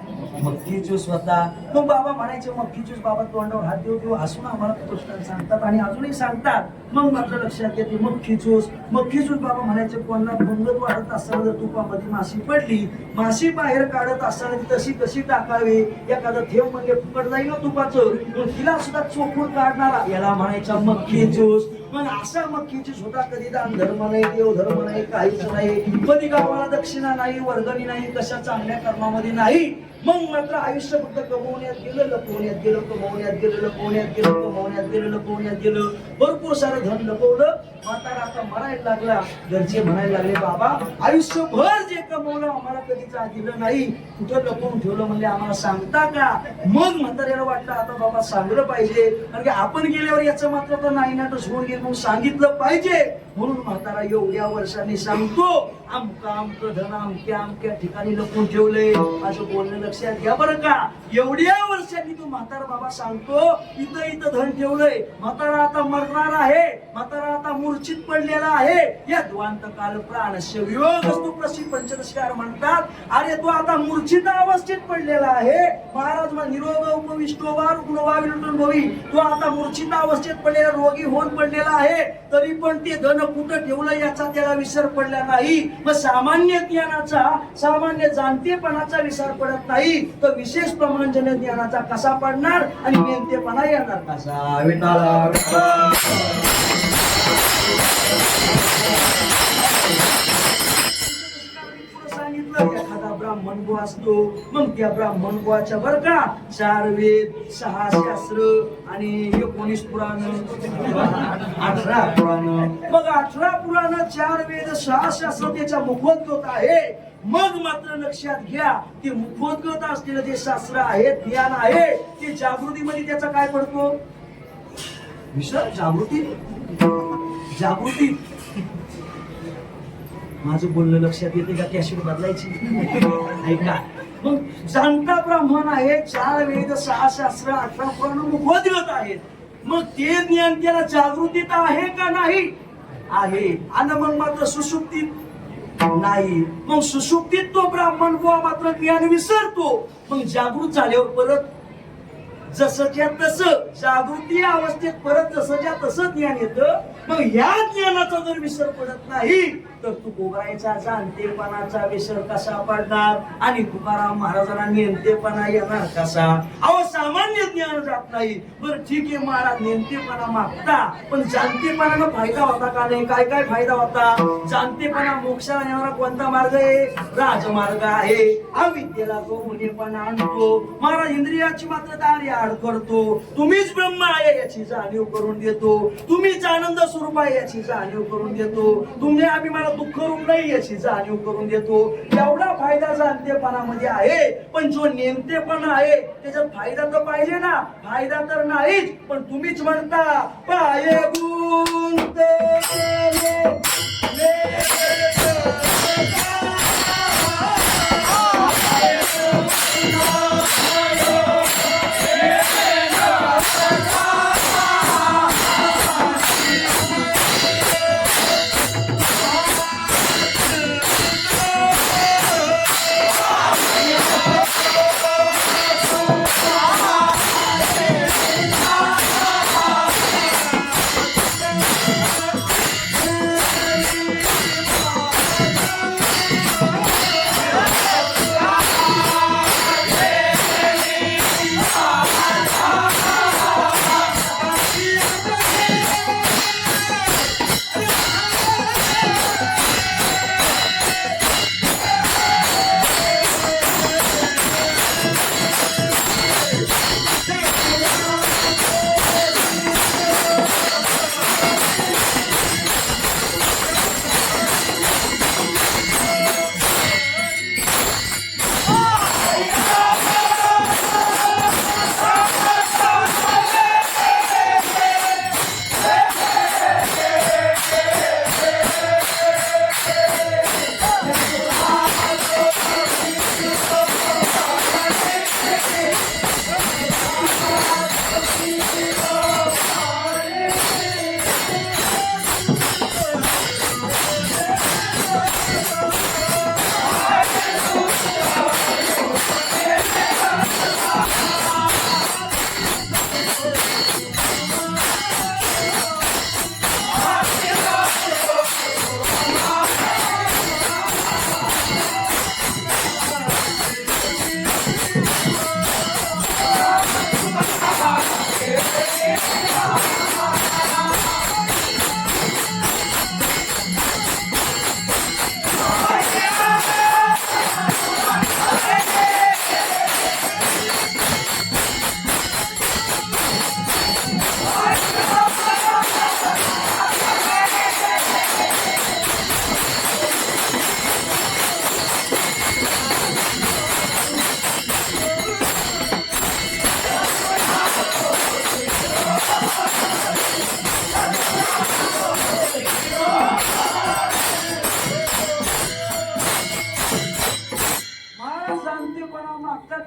मक्खी ज्यूस होता. मग बाबा म्हणायचे मक्खी ज्यूस. बाबा तोंडावर हात देऊ हसून आम्हाला कृष्ण सांगतात आणि अजूनही सांगतात. मग मात्र लक्षात येते मक्खी ज्यूस. मक्खी ज्यूस बाबा म्हणायचे कोणाला पंगत वाढत असताना जर तुपामध्ये माशी पडली, माशी बाहेर काढत असताना ती तशी कशी टाकावी? एखादं थेंब म्हणजे फुकट जाईल ना तुपाचं, तिला सुद्धा चोखून काढणारा याला म्हणायचा मक्खी ज्यूस. मग असा मक्खी ज्यूस होता. कधी दान धर्म नाही, देव धर्म नाही, काहीच नाही, कधी गावाला दक्षिणा नाही, वर्गणी नाही, कशा चांगल्या कर्मामध्ये नाही. मग मात्र आयुष्य फक्त कमवण्यात गेलं, लपवण्यात गेलं, कमवण्यात गेलं, लपवण्यात गेलं, कमवण्यात गेलं, लपवण्यात गेलं, भरपूर सारं धन लपवलं. म्हातारा आता मरायला लागला. घरचे म्हणायला लागले बाबा आयुष्यभर जे कमवलं आम्हाला कधीच दिलं नाही, कुठं लपवून ठेवलं म्हणजे आम्हाला सांगता का? मग म्हाताऱ्याला वाटलं आता बाबा सांगलं पाहिजे, कारण की आपण गेल्यावर याचं मात्र तर नाही नाटक होऊन गेलं, मग सांगितलं पाहिजे. म्हणून म्हातारा एवढ्या वर्षांनी सांगतो आमका आमकं धन अमक्या अमक्या ठिकाणी लपून ठेवलंय. माझं बोलणं लक्षात घ्या बरं का. एवढ्या वर्षांनी तू म्हातारा बाबा सांगतो इथं इथं धन ठेवलंय. म्हातारा आता मरणार आहे, म्हातारा आता मूर्छित पडलेला आहे. या द्वांत काल प्राणस्य वियोग तू प्रसिद्ध पंचदशकार म्हणतात. अरे तो आता मूर्छित अवस्थेत पडलेला आहे. महाराज निरोग उपविष्टोवा रुग्णवा विलुटून भवी. तो आता मूर्छित अवस्थेत पडलेला, रोगी होऊन पडलेला आहे, तरी पण ते धन कुठं ठेवलं याचा त्याला विसर पडला नाही. मग सामान्य ज्ञानाचा, सामान्य जाणतेपणाचा विसर पडत नाही तर विशेष प्रमाणजन्य ज्ञानाचा कसा पडणार आणि नेमतेपणा येणार कसा? विठाला सांगितलं. एखादा ब्राह्मण गो असतो, मग त्या ब्राह्मण गोवाच्या बर का 4 वेद 6 शास्त्र आणि 19 पुराण 18 पुराण. मग 18 पुराण 4 वेद 6 शास्त्र त्याच्या मुखोद्गत आहे. मग मात्र लक्षात घ्या ते मुखोद्गत असलेलं जे शास्त्र आहे, ज्ञान आहे, ते जागृतीमध्ये त्याचा काय पडतो? विसर. जागृती. माझं बोलणं लक्षात येते का? कॅसेट बदलायची ऐका. मग जाणता ब्राह्मण आहे, 4 वेद 6 शास्त्र 18 पुराण मुखोद्गत आहेत. मग ते ज्ञान त्याला जागृतीत आहे का? नाही आहे. आणि मग मात्र सुषुप्तीत नाही. मग सुषुप्तीत तो ब्राह्मण बुवा मात्र ज्ञान विसरतो. मग जागृत झाल्यावर परत जसंच्या तसं जागृती अवस्थेत परत जसंच्या तसं ज्ञान येतं. मग या ज्ञानाचा जर विसर पडत नाही तर तू गोबरायचा जाणतेपणाचा विसर कसा पडणार आणि तुकाराम महाराजांना नेमतेपणा येणार कसा? अहो सामान्य ज्ञान जात नाही. बरं ठीक आहे महाराज नेमतेपणा मागता पण जाणतेपणानं फायदा होता का नाही? काय काय फायदा होता? जाणतेपणा मोक्षाला नेणारा कोणता मार्ग आहे? राजमार्ग आहे. अविद्येला तो मुनेपणा आणतो. महाराज इंद्रियाची मात्र दारी आड करतो. तुम्हीच ब्रह्म आहे याची जाणीव करून देतो. तुम्हीच आनंद स्वरूप आहे याची जाणीव करून देतो. तुम्ही आम्ही मला दुःख रूप नाही याची जाणीव करून देतो. एवढा फायदा जाणतेपणामध्ये आहे. पण जो नेमतेपणा आहे त्याच्यात फायदा तर पाहिजे ना. फायदा तर नाहीच पण तुम्हीच म्हणता पाये गुंत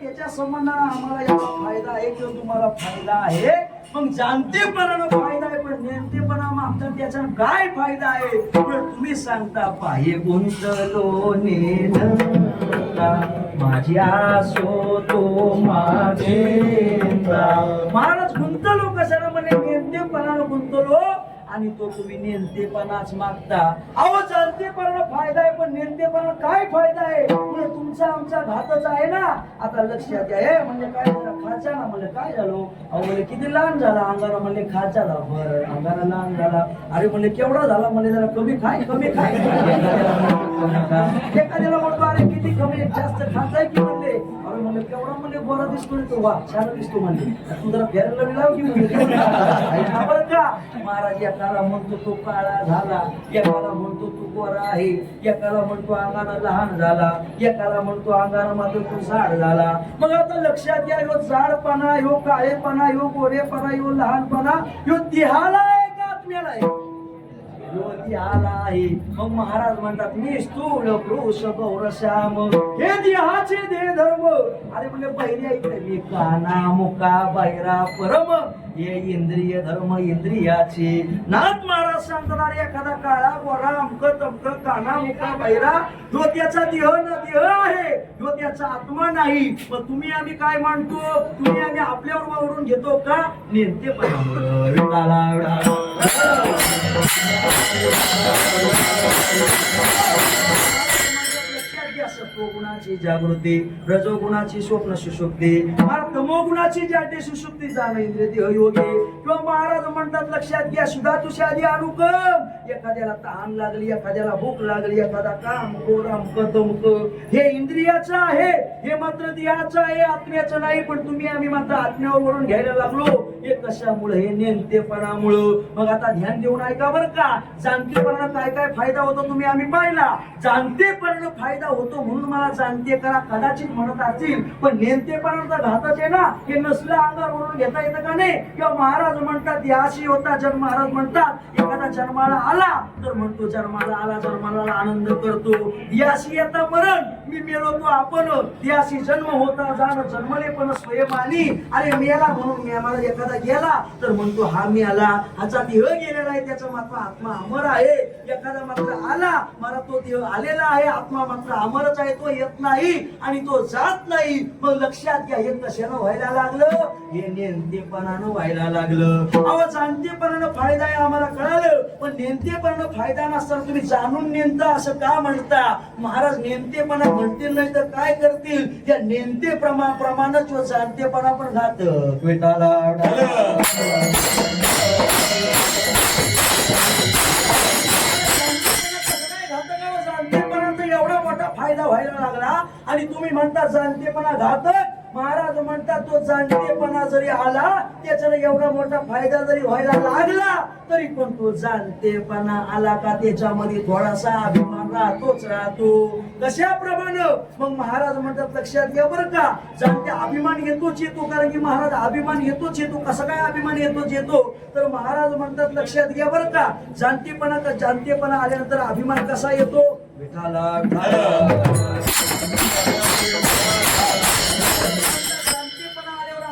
त्याच्या संबंधाने आम्हाला याचा फायदा आहे किंवा तुम्हाला फायदा आहे. मग जाणतेपणानं फायदा आहे पण नेमतेपणा मागतात त्याचा काय फायदा आहे? तुम्ही सांगता पाये गुंतलो नेनता माझ्या सो तो माझेंद्रा. महाराज गुंतलो कशाला म्हणे? नेमतेपणानं गुंतलो आणि तो तुम्ही नेमतेपणाच मागता. अहो जाणतेपणा फायदा आहे पण नेमतेपणा काय फायदा आहे? तुमचा आमचा घातच आहे ना. आता लक्षात घ्या. म्हणजे काय झालं? खाचा ना म्हणलं काय झालो? अहो म्हणले किती लहान झाला अंगारा. म्हणले खात झाला. बरं अंगारा लहान झाला. अरे म्हणले केवढा झाला? म्हणले जरा कमी खाय कमी खाय. एखाद्याला म्हणतो अरे किती कमी जास्त खाताय की? म्हणले अरे म्हणले केवढा? म्हणले बरा दिसतो तो. वा छान दिसतो. म्हणले तू जरा फेरायला लाव की? म्हणले बरं का महाराज एकाला म्हणतो तो काळा झाला, एकाला म्हणतो तू गोरा आहे, एकाला म्हणतो अंगाला लहान झाला, एकाला म्हणतो अंगाला मात्र तू जाड झाला. मग आता लक्षात घ्या ह्यो जाडपणा, ह्यो काळेपणा, ह्यो गोरेपणा, ह्यो लहानपणा, ह्यो देहाला आहे का आत्म्याला आहे? ह्यो देहाला आहे. मग महाराज म्हणतात मी स्थूल पुरुष गौरश्याम हे देहाचे देह धर्म. अरे म्हणजे बहिरी ऐकले मी काना मुका बैरा परम हे इंद्रिय धर्म इंद्रियाचे. नाथ महाराज सांगतात एखादा काळा गोरा अमक तमक काना मुका बैरा जो त्याचा देह न देह आहे, जो त्याचा आत्मा नाही. मग तुम्ही आम्ही काय मानतो, तुम्ही आम्ही आपल्यावर ओढून घेतो का? नेते सत्वगुणाची जागृती, रजोगुणाची स्वप्न सुषुप्ती, तमोगुणाची जाटे सुषुप्ती जाण इंद्रिय देह योगी. किंवा महाराज म्हणतात लक्षात घ्या सुधा तुषादी अनुकम. एखाद्याला तहान लागली, एखाद्याला भूक लागली, एखादा काम कोरम कदमक, हे इंद्रियाचं आहे, हे मात्र देहाचं आहे, आत्म्याचं नाही. पण तुम्ही आम्ही मात्र आत्म्यावर वरून घ्यायला लागलो. हे कशामुळे? हे नेमतेपणामुळं. मग आता ध्यान देऊन ऐका बरं का. जाणतेपणाला काय काय फायदा होतो तुम्ही आम्ही पाहिला. जाणतेपणाला फायदा होतो म्हणून मला जाणते करा कदाचित म्हणत असतील, पण नेमतेपणाचा घातच आहे ना. हे नसलं अंगावर वरून घेता येतं का नाही? किंवा महाराज म्हणतात याशी होता जन्म. महाराज म्हणतात एखादा जन्माला आला तर म्हणतो जन्माला आला, जन्माला आनंद करतो. याशी येता मरण, मी मेलो तो आपण. याशी जन्म होता जाण जन्मले पण स्वयमानी. अरे मेला म्हणून मी आम्हाला एखादा गेला तर म्हणतो हा मी आला, ह्याचा देह गेलेला आहे, त्याचा मात्र आत्मा अमर आहे. एखादा मात्र आला, मला तो देह आलेला आहे, आत्मा मात्र अमरच आहे, तो येत नाही आणि तो जात नाही. मग लक्षात घ्या हे कशानं व्हायला लागलं? हे नेमतेपणानं व्हायला लागलं. अहो जाणतेपणानं फायदा आहे आम्हाला कळालं, पण नेमतेपणानं फायदा नसताना तुम्ही जाणून नेमता असं का म्हणता? महाराज नेमतेपणा म्हणतील नाही तर काय करतील? त्या नेमते प्रमाणच जाणतेपणा पण घातक. विठाला एवढा मोठा फायदा व्हायला लागला आणि तुम्ही म्हणता जाणतेपणा घातक. महाराज म्हणतात तो जाणतेपणा जरी आला, त्याच्याला एवढा मोठा फायदा जरी व्हायला लागला तरी पण तो जाणतेपणा आला का त्याच्यामध्ये थोडासा अभिमान राहतोच राहतो. कशाप्रमाणे? मग महाराज म्हणतात लक्षात घ्या बरं का. जाणते अभिमान येतोच येतो, कारण की महाराज अभिमान येतोच येतो. कसा काय अभिमान येतोच येतो? तर महाराज म्हणतात लक्षात घ्या बरं का. जाणतेपणा आल्यानंतर अभिमान कसा येतो? विठाला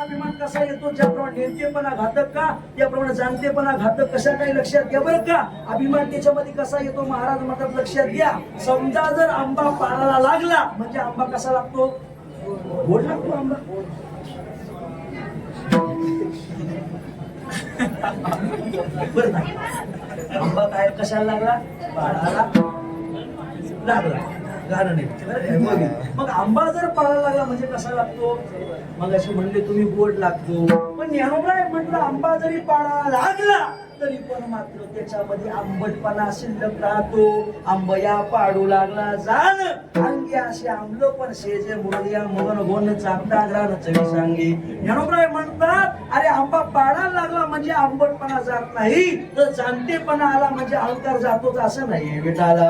अभिमान कसा येतो? ज्याप्रमाणे नेमतेपणा घातक का, त्याप्रमाणे जाणतेपणा घातक. कशा काही लक्षात घ्या बरं का. अभिमान त्याच्यामध्ये कसा येतो? महाराज म्हणतात लक्षात घ्या. समजा जर आंबा पाळाला लागला म्हणजे आंबा कसा लागतो? गोड लागतो आंबा. आंबा काय कशाला लागला? पाळाला लागला. मग आंबा जर पाळायला लागला म्हणजे कसा लागतो? मग असे म्हणले तुम्ही गोड लागतो. पण ज्ञानोबा म्हटलं आंबा जरी पाळायला लागला तरी पण मात्र त्याच्यामध्ये आंबटपणा शिल्लक राहतो. आंबया पाडू लागला जाण अंगी असे आंबलं पण शेजे मुरलिया मगन गोन चापटा ग्रान चवी सांगे. ज्ञानोबा म्हणतात अरे आंबा पाडायला लागला म्हणजे आंबटपणा जात नाही, तर जाणतेपणा आला म्हणजे अहंकार जातोच असं नाही. विठाला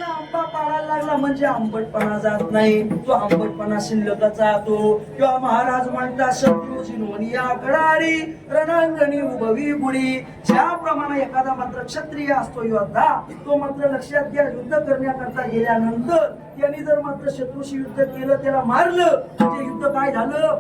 आंबा पाडायला लागला म्हणजे आंबटपणा जात नाही, तो आंबटपणा शिल्लकच राहतो. किंवा महाराज म्हणतात शत्रूची नोनिया कडारी रणांगणी उभवी बुडी. ज्याप्रमाणे एखादा मात्र क्षत्रिय असतो योद्धा, तो मात्र लक्षात घ्या युद्ध करण्याकरता गेल्यानंतर त्यांनी जर मात्र शत्रूशी युद्ध केलं, त्याला मारलं म्हणजे युद्ध काय झालं?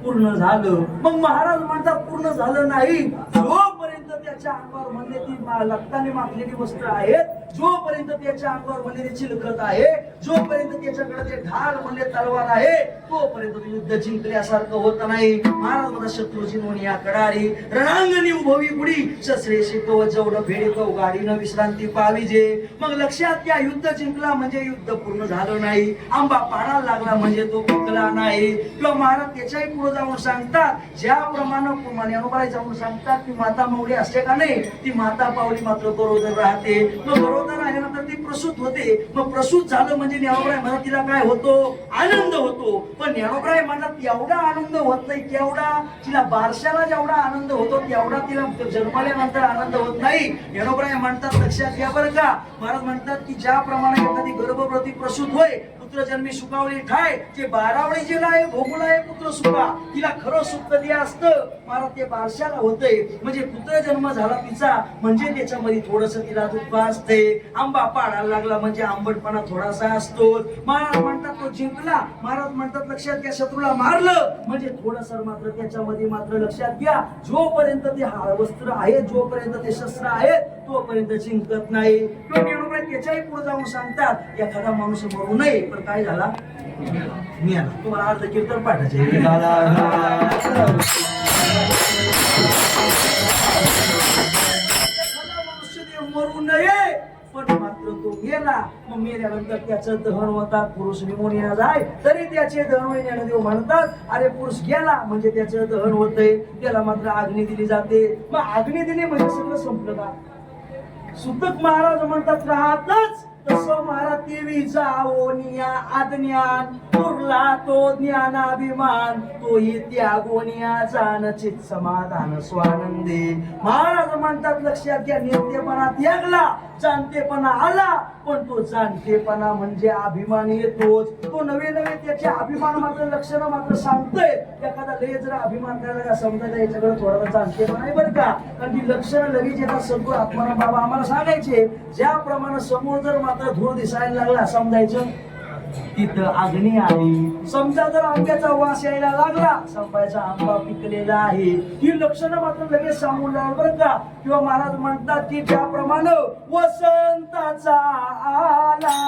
पूर्ण झालं. मग महाराज म्हणतात पूर्ण झालं नाही. जोपर्यंत त्याच्या अंगावर म्हणले ती लक्ताने माखलेली वस्त्र आहेत, जोपर्यंत त्याच्या अंगावर म्हणलेली चिलखत आहे, जोपर्यंत त्याच्याकडे ते ढाल म्हणले तलवार आहे, तोपर्यंत युद्ध जिंकल्यासारखं होत नाही. महाराज म्हणतात शत्रूची नोनिया कडारी रणांगणी उभवी गुडी शस्त्रे शिकव जेवढं भेडकव गाडीनं विश्रांती पाविजे. मग लक्षात घ्या युद्ध जिंकला म्हणजे युद्ध पूर्ण झालं नाही. आंबा पाडायला लागला म्हणजे तो पिकला नाही. किंवा महाराज त्याच्याही पुढे जाऊन सांगतात ज्याप्रमाणे अनुबाई जाऊन सांगतात की माता माऊली असते का नाही, ती माता पावली मात्र गरोदर राहते. मग गरोदर आल्यानंतर ती प्रसूत होते. मग प्रसूत झालं म्हणजे ज्ञानोबराय म्हणत तिला काय होतो? आनंद होतो. पण ज्ञानोबराय म्हणत एवढा आनंद होत नाही. केवढा? तिला बारशाला जेवढा आनंद होतो तेवढा तिला जन्माल्यानंतर आनंद होत नाही. ज्ञानोबराय म्हणतात लक्षात घ्या बरं का. महाराज म्हणतात की ज्याप्रमाणे एखादी गर्भवती प्रसूत होय, पुत्र जन्मी सुखावली ठाय जे बारावळी जिला आहे भोगुला आहे पुत्र सुखा तिला खरं सुख कधी असतं महाराज ते बारशाला होतंय म्हणजे पुत्र जन्म झाला तिचा म्हणजे त्याच्यामध्ये थोडस तिला दुःख असते आंबा पाडायला लागला म्हणजे आंबटपणा थोडासा असतो महाराज म्हणतात तो जिंकला महाराज म्हणतात लक्षात घ्या शत्रूला मारलं म्हणजे थोडस मात्र त्याच्यामध्ये मात्र लक्षात घ्या जोपर्यंत ते वस्त्र आहे जोपर्यंत ते शस्त्र आहेत तोपर्यंत जिंकत नाही किंवा त्याच्याही पुढे जाऊन सांगतात एखादा माणूस मरू नये पण काय झाला मी आला तुम्हाला अर्ध कीर्तन पाठायचे मनुष्य मरू नये पण मात्र तो गेला मग मेल्यानंतर त्याचं दहन होतात पुरुष निघून येणार जाय तरी त्याचे दहन होण्याने देव म्हणतात अरे पुरुष गेला म्हणजे त्याचं दहन होतंय त्याला मात्र अग्नी दिली जाते मग अग्नी दिली म्हणजे सगळं संपलं का सुतक महाराज म्हणतात राहतच तसं महाराज देवी जाओनिया आज्ञान पुरला तो ज्ञानाभिमान तोही त्यागोनिया जानचित समाधान स्वानंदी महाराज म्हणतात लक्षात घ्या नेतेपणा त्यागला जाणतेपणा आला पण तो जाणतेपणा म्हणजे अभिमान येतोच तो नवे नवे त्याचे अभिमान मात्र लक्षण मात्र सांगतोय एखादा लय जर अभिमान करायला का समजायला याच्याकडे थोडासा जाणतेपणा आहे बरं का कारण ती लक्षणं लगेच येतात सद्गुरू आत्माराम बाबा आम्हाला सांगायचे ज्याप्रमाणे समोर जर मात्र धूर दिसायला लागला समजायचं तिथं अग्नी आली समजा जर आंब्याचा वास यायला लागला संपायचा आंबा पिकलेला आहे ही लक्षणं मात्र लगेच सांगून लागलं बरं का किंवा महाराज म्हणतात की ज्याप्रमाणे वसंताचा आला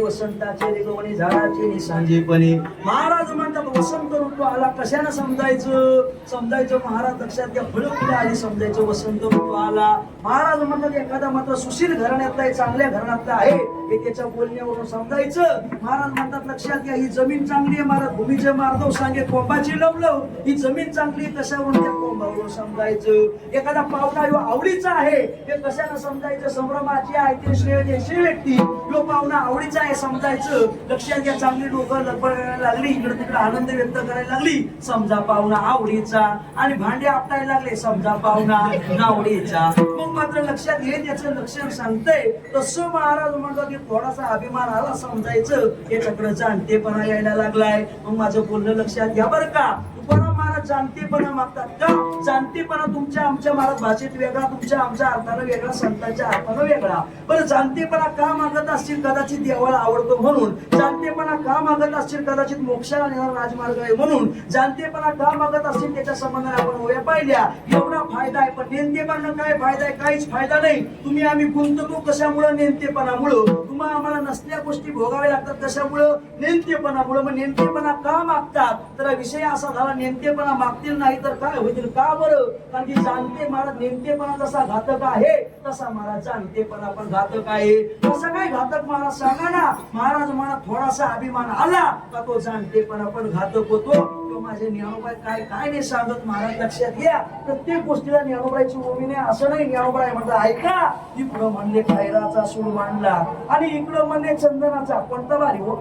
वसंताचे रेगवणी झाडाची निसंजीपणी महाराज म्हणतात वसंत ऋतू आला कशाने समजायचं महाराज लक्षात घ्या फळं फुलं आली समजायचं वसंत ऋतू आला महाराज म्हणतात एखादा मात्र सुशील घराण्यातला आहे चांगल्या घराण्यातला आहे हे त्याच्या बोलण्यावरून समजायचं महाराज म्हणतात लक्षात घ्या ही जमीन चांगली आहे महाराज भूमीचे मार्दव सांगे कोंबाची लवलव ही जमीन चांगली कशावरून त्या कोंबावरून समजायचं एखादा पाहुणा ह्यो आवडीचा आहे हे कशाने समजायचं संभ्रमाची आहे ते श्रेय देशी व्यक्ती ह्यो पाहुणा आवडीचा आहे समजायचं लक्षात घ्या चांगली डोकं लपड करायला लागली इकडे तिकडे आनंद व्यक्त करायला लागली समजा पाहुणा आवडीचा आणि भांडे आपटायला लागले समजा पाहुणा नावडीचा मग मात्र लक्षात घे त्याचं लक्षण सांगतंय तसं महाराज म्हणतात की थोडासा अभिमान आला समजायचं याच्याकडे जाणतेपणा यायला लागलाय मग माझं बोलणं लक्षात घ्या बरं का तुकाराम महाराज जाणतेपणा मागतात का जाणतेपणा तुमच्या आमच्या महाराज भाषेत वेगळा तुमच्या आमच्या अर्थानं वेगळा संतांच्या अर्थानं वेगळा पण जाणतेपणा का मागत असतील कदाचित देवाला आवडतो म्हणून जाणतेपणा का मागत असतील कदाचित मोक्षाला नेणारा राजमार्ग आहे म्हणून जाणतेपणा का मागत असतील त्याच्या संबंधाने आपण ओव्या पाहिल्या एवढा फायदा आहे पण नेमकेपणा काय फायदा आहे काहीच फायदा नाही तुम्ही आम्ही गुंततो कशामुळे नेमकेपणामुळं तुम्हाला आम्हाला नसल्या गोष्टी भोगाव्या लागतात कशामुळं नेमकेपणामुळं मग नेमकेपणा का मागतात तर विषय असा झाला नेमकेपणा मागतील नाही तर काय होतील का बरं कारण की जाणते महाराज नेमकेपणा जसा घातक आहे तसा महाराज जाणतेपणा पण घातक आहे कसं काय घातक महाराज सांगा ना महाराज म्हणा थोडासा अभिमान आला का तो जाणतेपणा पण घातक होतो माझे ज्ञानोबाई काय काय नाही सांगत महाराज लक्षात घ्या प्रत्येक गोष्टीला ज्ञानोबाईची उभी नाही असं नाही ज्ञानोबाई म्हणतात ऐका इकडं म्हणले खैराचा सूड मांडला आणि इकडं म्हणले चंदनाचा कोणता बारी हो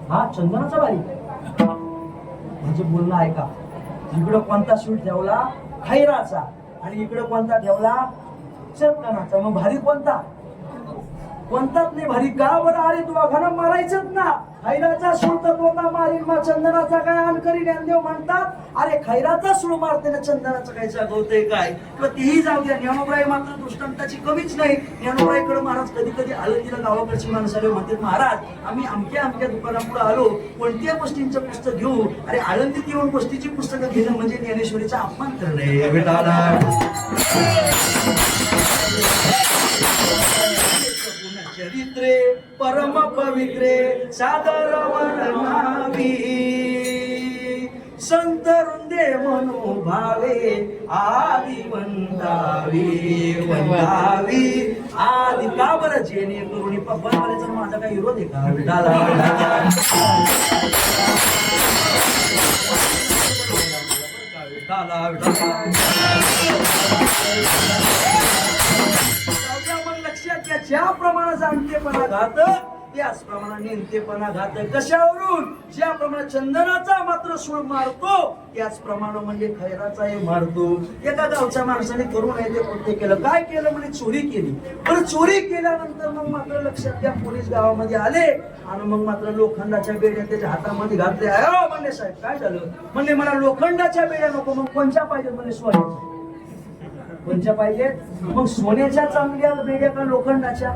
हा चंदनाचा बारी म्हणजे बोलणं ऐका इकडं कोणता सूड ठेवला खैराचा आणि इकडं कोणता ठेवला चंदनाचा मग भारी कोणताच नाही भारी का बरं अरे तू अघानं मारायचंच ना खैराचा सूळ तर तोता मारील मग चंदनाचा काय अनकरी ज्ञानदेव म्हणतात अरे खैराचा सूळ मारते ना चंदनाचं काय जागवतंय काय किंवा तेही जाऊ द्या ज्ञानोबाई मात्र दृष्टांताची कमीच नाही ज्ञानोबाईकडे महाराज कधी कधी आळंदीला गावाकडची माणसाले म्हणतात महाराज आम्ही अमक्या दुकानापुढे आलो कोणत्या गोष्टींचं पुस्तक घेऊ अरे आळंदीत येऊन गोष्टीची पुस्तकं घेणं म्हणजे ज्ञानेश्वरीचा अपमान करणे चरित्रे परम पवित्रे सादर वर्णावी संत वृंदे मनोभावे आदि वंदावी वंदावी आदि. का बरं? जेणेकरून बनवायचा माझा काही विरोध आहे का? विठाला लक्षात घ्या, ज्याप्रमाणे जाणतेपणा घात त्याचप्रमाणे नेमतेपणा घात. कशावरून? ज्याप्रमाणे चंदनाचा मात्र सूळ मारतो त्याचप्रमाणे म्हणजे खैराचाही मारतो. एका गावच्या माणसाने करू नये ते कृत्य केलं. काय केलं? म्हणजे चोरी केली. पण चोरी केल्यानंतर मग मात्र लक्षात घ्या, पोलीस गावामध्ये आले आणि मग मात्र लोखंडाच्या बेड्या त्याच्या हातामध्ये घातले. अहो म्हणले साहेब काय झालं? म्हणले मला लोखंडाच्या बेड्या नको. मग कोणत्या पाहिजेत? म्हणले सोन्याच्या. कोणत्या पाहिजेत? मग सोन्याच्या चांगल्या बेड्या का लोखंडाच्या?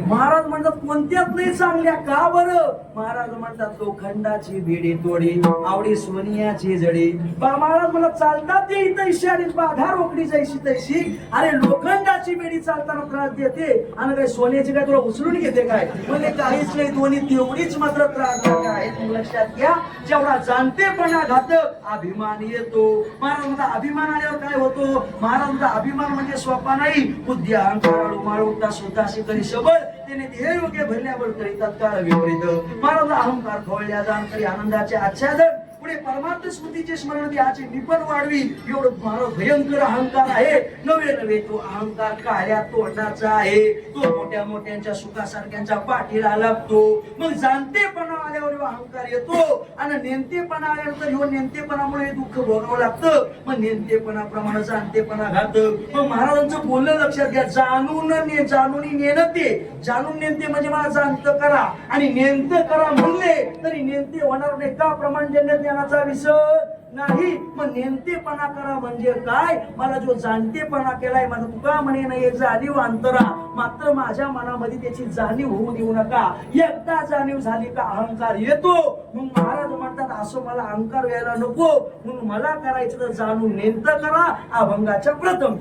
महाराज म्हणतात कोणत्याच नाही चांगल्या. का बरं? महाराज म्हणतात लोखंडाची बेडी तोडी आवडी सोनियाची जडी. महाराज मला चालतात ते तैशी आणि बाधा रोकडी जैशी तैशी. अरे लोखंडाची बेडी चालताना त्रास देते आणि काय सोन्याची काय तुला उचलून घेते काय? म्हणजे काहीच नाही, दोन्ही तेवढीच मात्र त्रासदायक आहे. लक्षात घ्या, जेवढा जाणतेपणा घात अभिमान येतो. महाराज म्हणतात अभिमान आल्यावर काय होतो? महाराज म्हणतात अभिमान म्हणजे सोपा नाही. बुद्धी अहंकार माळवता सुद्धा करी शबळ त्याने ध्येय योग्य भरल्यावर करी तत्काळ विपरीत. महाराज अहंकार खवळल्या जाण करी आनंदाचे आच्छादन. पुढे परमार्थ स्मृतीचे स्मरण त्याचे निपण वाढवी. एवढं महाराज भयंकर अहंकार आहे. नवे नवे तो अहंकार काळ्या तोंडाचा आहे. तो मोठ्या मोठ्यांच्या सुखासारख्यांच्या पाठीला लागतो. मग जाणतेपणा आल्यावर अहंकार येतो आणि नेमतेपणा आल्यानंतर ह्यो नेमतेपणामुळे दुःख भोगावं लागतं. मग नेमतेपणाप्रमाणे जाणतेपणा घात. मग महाराजांचं बोलणं लक्षात घ्या, जाणून नेणते. जाणून नेमते म्हणजे मला जाणतं करा आणि नेमतं करा म्हणले तरी नेमते होणार नाही. का? प्रमाणजन्य ज्ञानाचा विसर नाही. मग नेमतेपणा करा म्हणजे काय? मला जो जाणतेपणा केलाय माझा तुका म्हणे नाही एक जाणीव अंतरा मात्र माझ्या मनामध्ये त्याची जाणीव होऊ देऊ नका. एकदा जाणीव झाली का अहंकार येतो. मग महाराज म्हणतात असं मला अहंकार व्हायला नको म्हणून मला करायचं तर जाणून नेमतं करा. अभंगाच्या प्रथम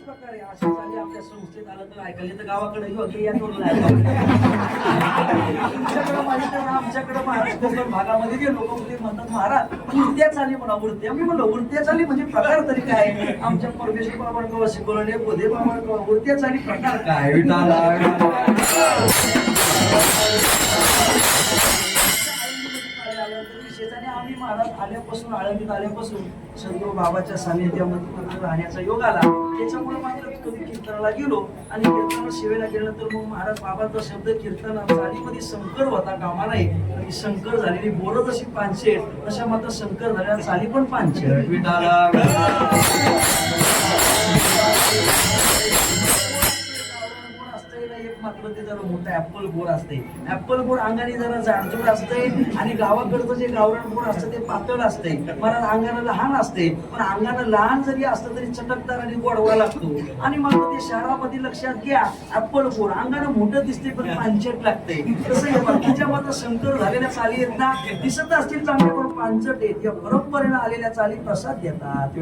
प्रकारे अशा चाली आपल्या संस्थेत आलं तर ऐकायला तर गावाकडे या टोलला तुमच्याकडे माझी तर आमच्याकडे महाराज कोकण भागामध्ये जे लोक ते म्हणतात महाराज उडत्या चाली म्हणा उडत्या. मी म्हणलो उडत्या चाली म्हणजे प्रकार तरी काय? आमच्या परमेश्वर बाबांकडे शिकवले बोधे बाबांकडे उडत्या चाली प्रकार काय? विटाला आणि आम्ही महाराज आल्यापासून आळंदीत आल्यापासून सद्गुरू बाबाच्या सानिध्यामध्ये राहण्याचा योग आला. त्याच्यामुळे मात्र कधी कीर्तनाला गेलो आणि कीर्तनाला सेवेला गेलं तर मग महाराज बाबाचा शब्द कीर्तन चालीमध्ये संकर होता कामा नाही. आणि संकर झालेली बोरं जशी पानशेट तशा मात्र संकर झालेल्या चाली पण पानशेट. विठाला एक मात्र ते जरा मोठं ऍपल गोड असते. ऍपल गोड अंगाने जरा जाडजूड असते आणि गावाकडचं जे गावरान गोड असतं ते पातळ असते. मला अंगानं लहान असते पण अंगानं लहान जरी असतं तरी चटकदार आणि गोडवा लागतो. आणि मग ते शहरामध्ये लक्षात घ्या ऍपल गोड अंगानं मोठं दिसते पण पानचट लागते. तसं हे बाकीच्या मात्र संकर झालेल्या चाली आहेत ना दिसत असतील चांगले पण पानचट आहेत. या परंपरेनं आलेल्या चाली प्रसाद देतात.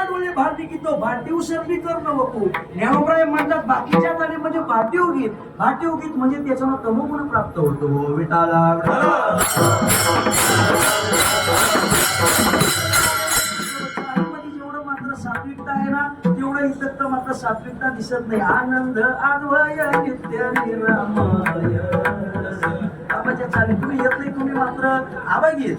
डोळे भारती गीतो भारती उसरली कर नको. ज्ञानोबराय म्हणतात बाकीच्या चाली म्हणजे भारतीय गीत. भारतीय गीत म्हणजे त्याच्यानं तमोगुण प्राप्त होतो. विटाला जेवढं मात्र सात्विकता आहे ना तेवढं इथं मात्र सात्विकता दिसत नाही. आनंद आद्वय नित्य निरामय बाबाच्या चाली तुम्ही येत नाही. तुम्ही मात्र आवाज येत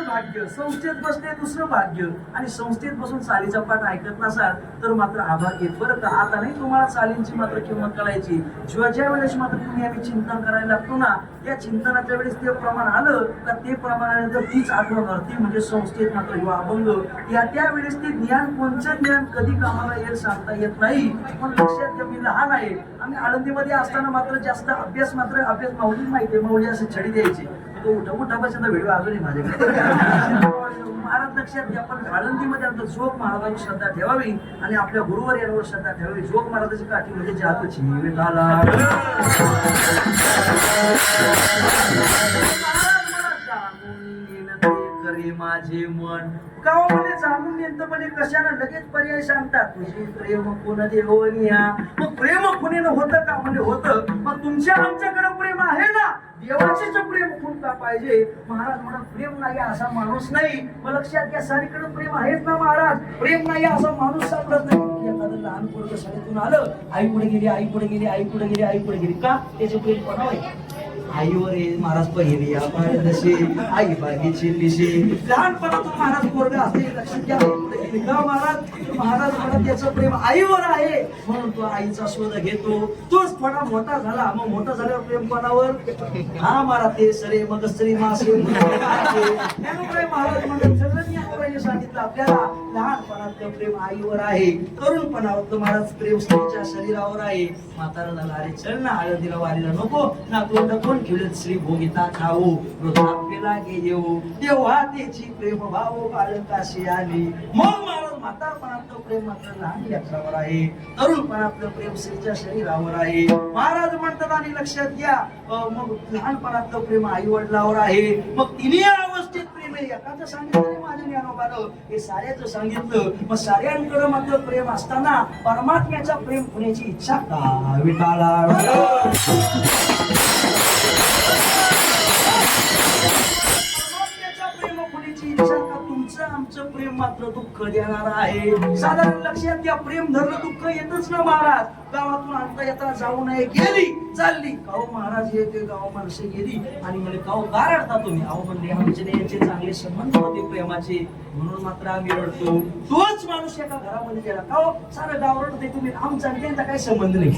भाग्य. संस्थेत बसणे दुसरं भाग्य आणि संस्थेत बसून चालीचा पाठ ऐकत नसाल तर मात्र आभार घेत. बरं का आता नाही तुम्हाला चालींची मात्र किंमत कळायची. ज्या वेळेस मात्र तुम्ही आम्ही चिंतन करायला लागतो ना या चिंतनाच्या वेळेस ते प्रमाण आलं का ते प्रमाणाने जर तीच आठवण भरती म्हणजे संस्थेत मात्र युवा अभंग या त्यावेळेस ते ज्ञान कोणचं ज्ञान कधी कामाला येईल सांगता येत नाही. पण लक्षात घ्या मी लहान आहे. आम्ही आळंदीमध्ये असताना मात्र जास्त अभ्यास माऊली माहिती माऊली असे छडी द्यायची. उठा बसायचा व्हिडिओ अजूनही माझ्याकडे. महाराज लक्षात घ्या पण आळंदीमध्ये आमचं जोग महाराजांची श्रद्धा ठेवावी आणि आपल्या गुरुवर यांवर श्रद्धा ठेवावी. जोग महाराजाची काठी म्हणजे जातची करे माझे मन. गावामध्ये जाणून येतपणे कशानं लगेच पर्याय सांगतात. तुझे प्रेम कोण देवनिया. मग प्रेम कुणीनं होतं का म्हणजे होतं. मग तुमच्या आमच्याकडे प्रेम आहे ना देवाचेच प्रेम खूप का पाहिजे. महाराज म्हणत प्रेम नाही असा माणूस नाही. मग लक्षात घ्या सारीकडे प्रेम आहेच ना महाराज. प्रेम नाही असा माणूस सापडत नाही. एखादं लहान पोरगं शाळेतून आलं आई पुढे गेली आई पुढे गेली आई पुढे गेली आई पुढे गेली का त्याचे प्रेम कोणावर आईवर महाराज पहिली जशी आई बागी चिल्लीशी. लहानपणातून महाराज पोरगा असते लक्षात घ्या महाराज म्हणत त्याचं प्रेम आईवर आहे म्हणून तो आईचा शोध घेतो. तोच थोडा मोठा झाला मग मोठा झाल्यावर प्रेम कोणावर हा मारा ते सरे मग स्त्री मासे. महाराज म्हणत सगळं सांगितलं आपल्याला लहानपणातलं प्रेम आईवर आहे. तरुणपणावर महाराज प्रेम स्त्रीच्या शरीरावर आहे. म्हातारा झाला अरे चल ना हळदीला वारीला नको ना तोंड कोण खेळत श्री भोगिता खाऊ वृद्धाप्यला गे येऊ तेव्हा त्याची प्रेम भाव बाळकाशी आली. मग महाराज म्हातारपणातलं प्रेम मात्र लहान लेकरावर आहे. तरुणपणातलं प्रेम स्त्रीच्या शरीरावर आहे. महाराज म्हणतात आणि लक्षात घ्या मग लहानपणातलं प्रेम आई वडिलावर आहे. मग तिन्ही अवस्थेत प्रेम आहे. एकाचं सांगितलं माझ्या ज्ञानोबानं हे साऱ्याचं सांगितलं. मग साऱ्यांकडे मात्र प्रेम असताना परमात्म्याचा प्रेम होण्याची इच्छा का विटाला प्रेम होण्याची इच्छा का तुमचं आमचं प्रेम मात्र दुःख देणार आहे. साधारण लक्षात घ्या प्रेम धरलं दुःख येतच ना महाराज. गावातून आणता येता जाऊ नये गेली चालली काहो महाराज येते गाव माणसं गेली आणि म्हणजे काहो का रडता तुम्ही. अहो म्हणजे आमचे यांचे चांगले संबंध होते प्रेमाचे म्हणून मात्र आम्ही रडतो. तोच माणूस एका घरामध्ये गेला काहो सारं गाव रडते तुम्ही आमचा त्यांचा काही संबंध नाही.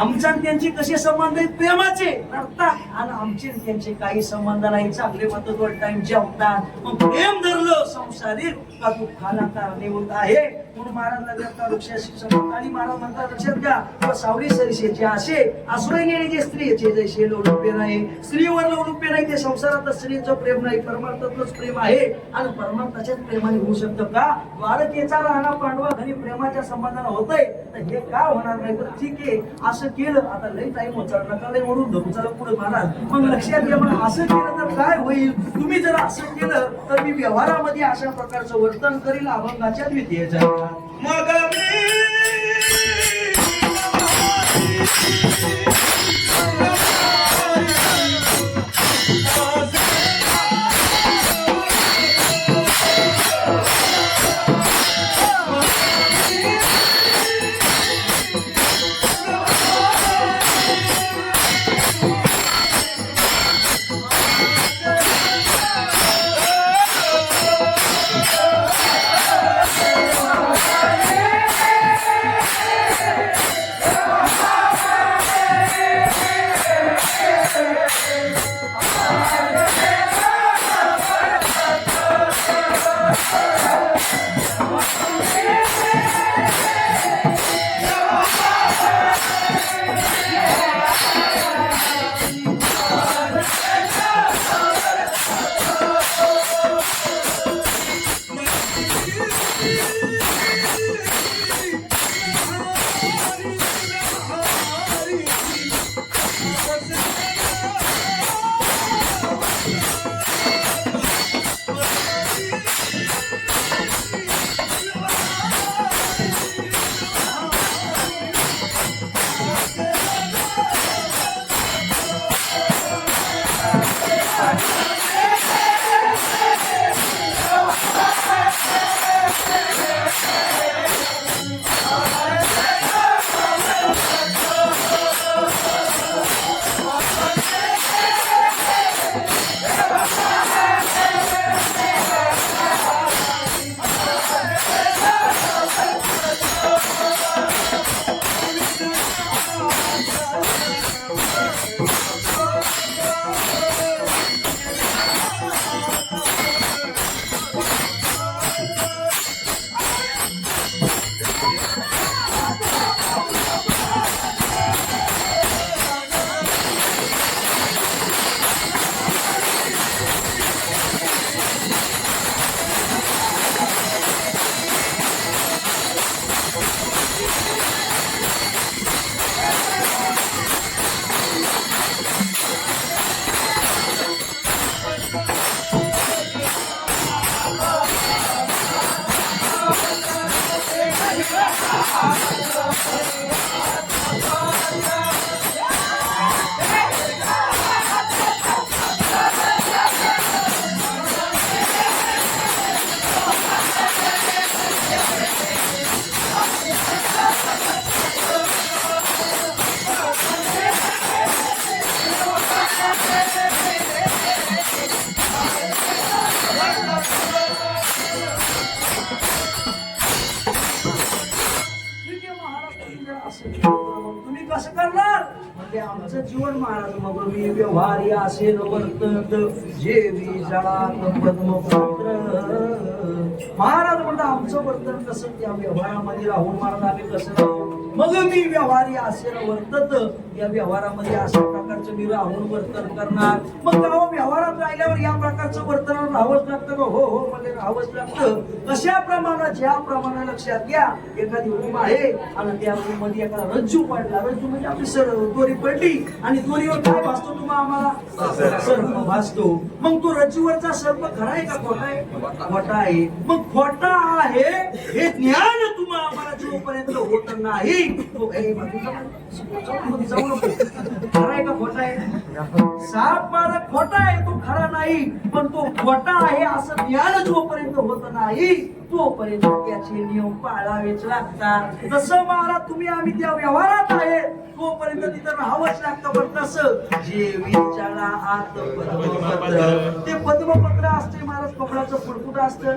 आमचा त्यांचे कसे संबंध आहेत प्रेमाचे रडतात आणि आमचे त्यांचे काही संबंध नाही. चांगले मात्र दोन टाइम जेवतात. मग प्रेम धरलं संसारिक का दुःखाला कारणीभूत आहे. म्हणून महाराजला देवता वृक्षाशी संबंध आणि महाराज म्हणतात लक्षात घ्या सावरी सरिसेचे असे असुरे नेणे स्त्रीचे जैसे लोलुप्य नाही. स्त्रीवर लोलुप्य नाही ते संसारात स्त्रीचं प्रेम नाही परमार्थातलंच प्रेम आहे. आणि परमार्थाच्याच प्रेमाने होऊ शकतं का. द्वारकेचा राहणा पांडवा घरी प्रेमाच्या संबंधानं होतंय तर हे का होणार नाही. तर ठीक आहे असं असं केलं, आता लई टाइम होत चालला का, लई ओढून धरून चला पुढे महाराज. मग लक्षात घ्या, मग असं केलं तर काय होईल, तुम्ही जर असं केलं तर मी व्यवहारामध्ये अशा प्रकारचं वर्तन करील अभंगाच्या द्वितीयच्या. मग तुम्ही कसं करणार म्हणजे आमचं जीवन महाराज. मग मी व्यवहारी असेल वर्तत जेवी जळात पद्मपत्र. महाराज म्हणतात आमचं वर्तन कसं, त्या व्यवहारामध्ये राहून महाराज आम्ही कसं राहू. मग मी व्यवहारी असेल वर्तत, या व्यवहारामध्ये अशा प्रकारचं मी राहून वर्तन करणार. मग गाव व्यवहारात राहिल्यावर या प्रकारचं वर्तन राहावंच लागतं. हो हो म्हणजे राहावंच लागतं. कशा प्रमाणात, ज्या प्रमाणे लक्षात घ्या, एखादी रूम आहे आणि त्या रूम मध्ये एखादा रज्जू पडला. रज्जू म्हणजे आपली दोरी पडली आणि दोरीवर काय भासतो तुम्हाला, आम्हाला सर्प भासतो. मग तो रज्जूवरचा सर्प खरा आहे का खोटा आहे? खोटा आहे. मग खोटा आहे हे ज्ञान तुम्हाला आम्हाला जोपर्यंत होत नाही, खरा आहे का खोटा आहे? साप मारा खोटा आहे, तो खरा नाही. पण तो खोटा आहे असं ज्ञान जोपर्यंत होत नाही, तोपर्यंत त्याचे नियम पाळावेच लागतात. जसं महाराज तुम्ही आम्ही त्या व्यवहारात आहे तोपर्यंत तिथं राहावंच लागतं. पण तसं जे विचारा आत पद्मपत्र, ते पद्मपत्र असते महाराज. कपड्याचं फुल कुठं असतं?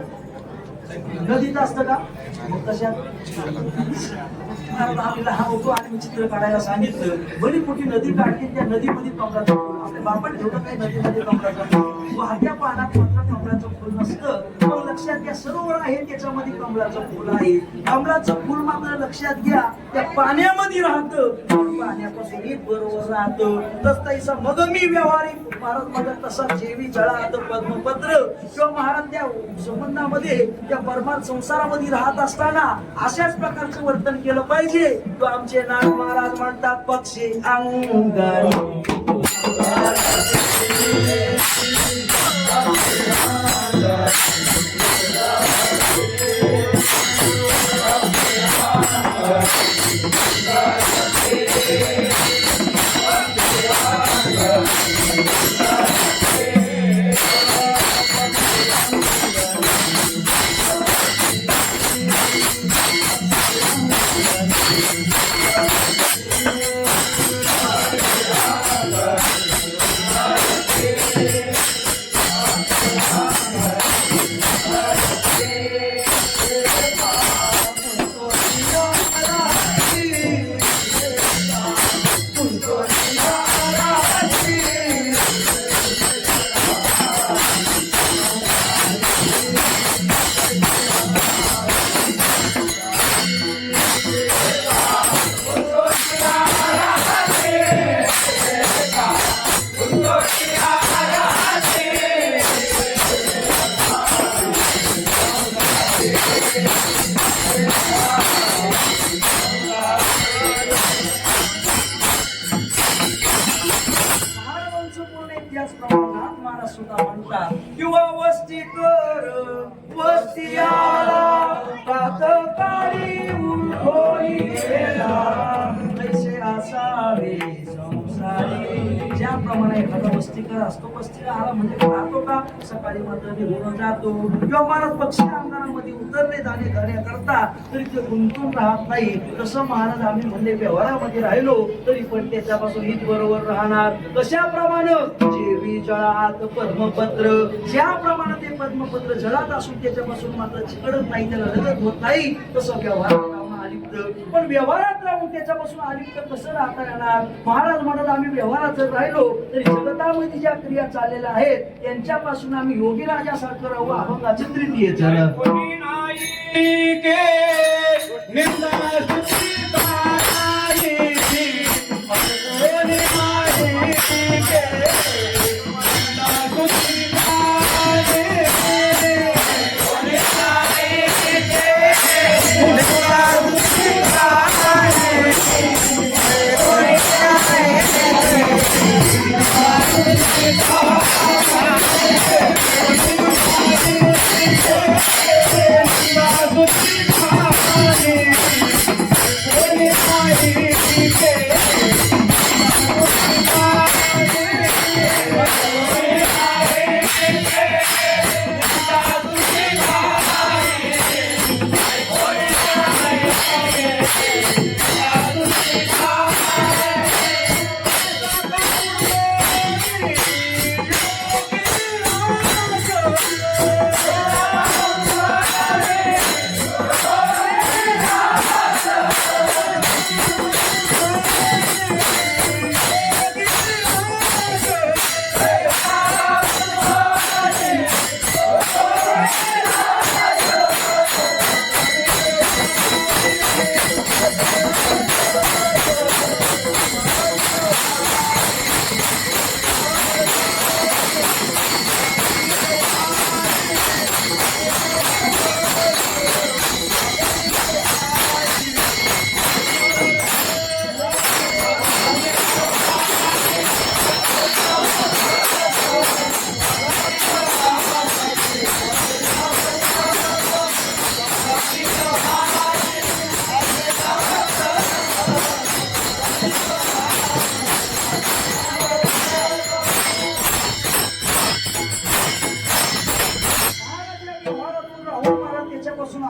नदीत असतं का? मग कशात? आपल्याला हा होतो आणि चित्र काढायला सांगितलं. भली कुठे नदी काढली, त्या नदीमध्ये कपडा. आपल्या बापाने ठेवलं काही नदीमध्ये कपडा. वाहत्या पानात मात्र कमळाचं फुल नसतं. मग लक्षात घ्या, सरोवर आहे त्याच्यामध्ये कमळाचं फुल आहे. कमळाचं फुल मात्र लक्षात घ्या त्या पाण्यामध्ये राहतं, पाण्यापासून बरोबर राहतं. तसा मग मी व्यवहारिक महाराज मग तसा जेवी जळात पद्मपत्र किंवा महाराज त्या संबंधामध्ये त्या परमार्थ संसारामध्ये राहत असताना अशाच प्रकारचं वर्तन केलं पाहिजे. तो आमचे नाथ महाराज म्हणतात पक्षी अंगणी किंवा वस्ती कर वस्ती आला कातकारी उठोली गेला कैसे असावे संसारी. ज्याप्रमाणे एखादा वस्तीकर असतो, वस्तीला आला म्हणजे राहतो का, सकाळी मात्र निघून जातो किंवा महाराज पक्षी अंगणामध्ये उतरले जाणे करता तरी ते गुंतून राहत नाही. तसं महाराज आम्ही म्हणजे व्यवहारामध्ये राहिलो तरी पण त्याच्यापासून हित बरोबर राहणार. कशाप्रमाणे जेवी जळात पद्मपत्र, ज्याप्रमाणे ते पद्मपत्र जळात असून त्याच्यापासून मात्र चिकडत नाही, त्याला लगत होत नाही, तसं व्यवहारात राहून अलिप्त. पण व्यवहारात राहून त्याच्यापासून अलिप्त कसं राहता येणार. महाराज म्हणत आम्ही व्यवहारात जर राहिलो तरी जगतामध्ये ज्या क्रिया चाललेल्या आहेत त्यांच्यापासून आम्ही योगी राजासारखं राहू. अभंगाचे तृतीय चरण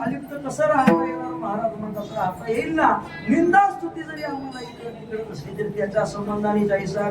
अलिप्त कसं राहता येणार. महाराज म्हणतात राहता येईल ना. निंदा स्तुती जरी आम्हाला इकडे तिकडे असली तरी त्याच्या संबंधाने जैसा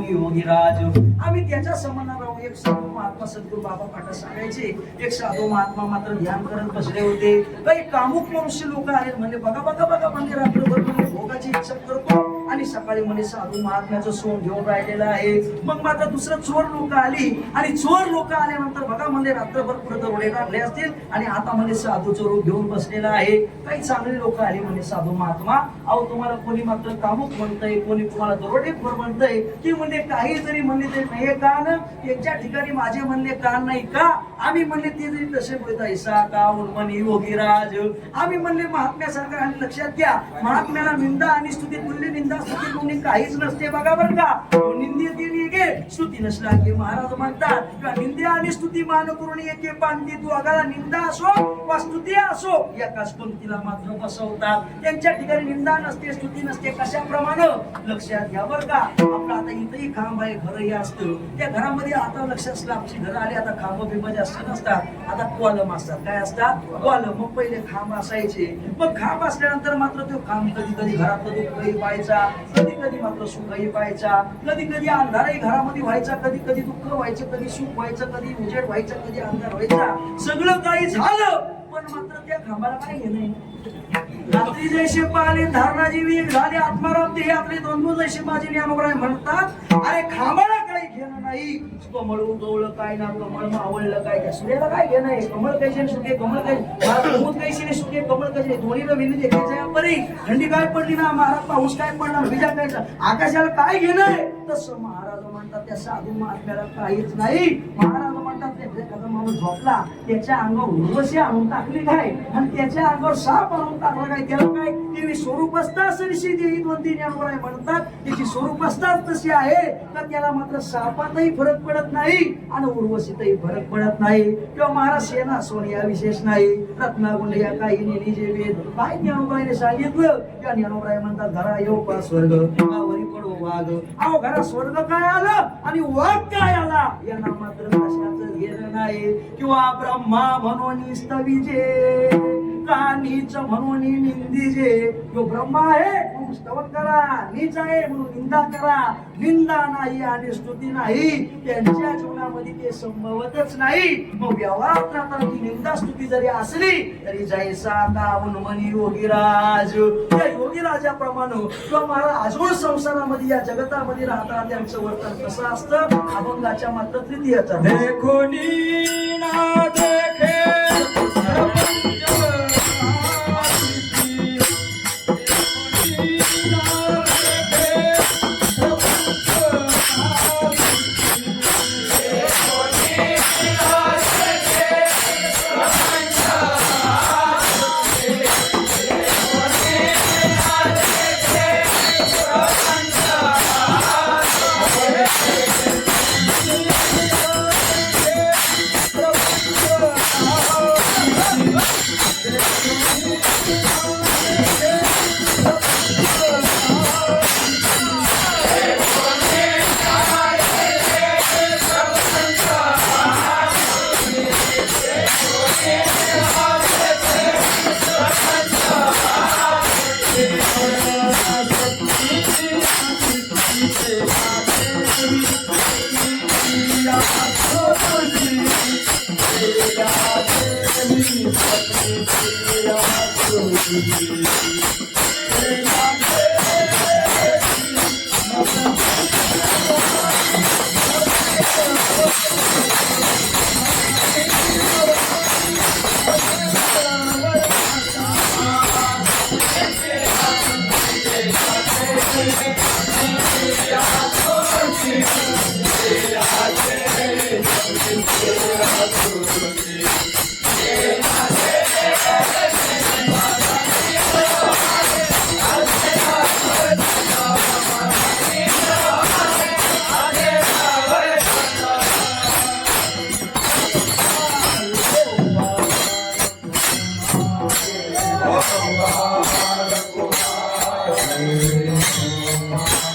योगीराज आम्ही त्याच्या संबंधात राहू. एक साधू महात्मा सद्गुरू बाबा पाटा सांगायचे, एक साधू महात्मा मात्र ध्यान करत बसले होते. काही कामुक मनुष्य लोक आहेत म्हणजे बघा बघा बघा म्हणजे रात्रभर भोगाची इच्छा करतो आणि सकाळी म्हणे साधू महात्म्याचं सोंग घेऊन राहिलेलं आहे. मग मात्र दुसरं चोर लोक आली आणि चोर लोक आल्यानंतर बघा म्हणजे रात्रभर पुढे दरोडे टाकले असतील आणि आता म्हणजे साधूचं रूप घेऊन बसलेला आहे. काही चांगले लोक आले म्हणजे साधू महात्मा, अहो तुम्हाला कोणी मात्र कामुक म्हणतंय, कोणी तुम्हाला दरोडेखोर म्हणतंय, की म्हणजे काही जरी म्हणले तरी नाही कान त्यांच्या ठिकाणी माझे म्हणले कान नाही का? आम्ही म्हणले ते जरी तसे बोलत ऐसा का उन्मनी योगीराज, आम्ही म्हणले महात्म्यासारखं. आणि लक्षात घ्या, महात्म्याला निंदा आणि स्तुती तुल्य निंदा स्तुती कोणी काहीच नसते बघा बरं का. निंदे ती गे स्तुती नसला की महाराज म्हणतात किंवा निंदे आणि स्तुती मान करून एके पांती तू अगाला निंदा असो वा स्तुती असो एकाच पंक्तीला मात्र बसवतात. त्यांच्या ठिकाणी निंदा नसते स्तुती नसते. कशाप्रमाणे लक्षात घ्या बरं का. आपलं आता इथंही खांब आहे, घर हे असतं. त्या घरामध्ये आता लक्षात स्लॅबची घरं आली, आता खांब बिंब जास्त नसतात, आता कॉलम असतात. काय असतात? कॉलम. मग पहिले खांब असायचे, मग खांब असल्यानंतर मात्र तो खांब कधी कधी घरातलं दुःखही पाहायचा, कधी कधी मात्र सुखही पाहायचा, कधी कधी अंधारही घरामध्ये व्हायचा, कधी कधी दुःख व्हायचं, कधी सुख व्हायचं, कधी उजेड व्हायचं, कधी अंधार व्हायचा. सगळं काही झालं पण मात्र त्या खांबाला काय घेणं. रात्री जैसे पाले धारणाजी वीर झाले आत्माराम ते आपले दोन जैसे माझे ज्ञानोबराय म्हणतात, अरे खांबाला काही घेणं नाही. कमळ उगवलं काय ना, कमळ मावळलं काय, त्या सूर्याला काय घेणं आहे. कमळ कैसे सुखे कमळ कैसे सुखे कमळ कैसे दोन्हीला विनी देखायचं परी. थंडी काय पडली ना महाराज, पाऊस काय पडला, विजा काय, आकाशाला काय घेणं आहे. तसं महाराज म्हणतात त्या साधू महात्म्याला काहीच नाही. महाराज म्हणतात एखादा माणूस झोपला, त्याच्या अंगावर उर्वशी आणून टाकली काय आणि त्याच्या अंगावर साप आणून टाकला काय, त्याला काय ती स्वरूपस्था सरिशी देही दोन तीन यावर म्हणतात. त्याची स्वरूपस्था तशी आहे तर त्याला मात्र सापातही फरक पडत नाही आणि उर्वशीतही फरक पडत नाही. किंवा महाराज सेना सोनिया विशेष नाही, रत्नागुंड या काही नेली जे वेद काय ज्ञानोबाईने सांगितलं. त्या ज्ञानोबाई म्हणतात घरा येऊ पा स्वर्ग वरी पडो वाघ. अहो घरा स्वर्ग काय आलं आणि वाघ काय आला यांना मात्र कशाचं घेणं नाही. किंवा ब्रह्मा म्हणून स्तविजे का नीच म्हणून निंदिजे. जो ब्रह्मा आहे म्हणून स्तवन करा, नीच आहे म्हणून निंदा करा. निंदा नाही आणि स्तुती नाही, त्यांच्या जीवनामध्ये ते संभवतच नाही. मग व्यवहारात राहताना ती निंदा स्तुती जरी असली तरी जैसा का उन्मनी योगीराज, त्या योगीराजाप्रमाणे किंवा महाराज अजून संसारामध्ये या जगतामध्ये राहताना त्यांचं वर्तन कसं असतं. अभंगाच्या मात्र तृतीयचा देखोनी ना देखे Oh,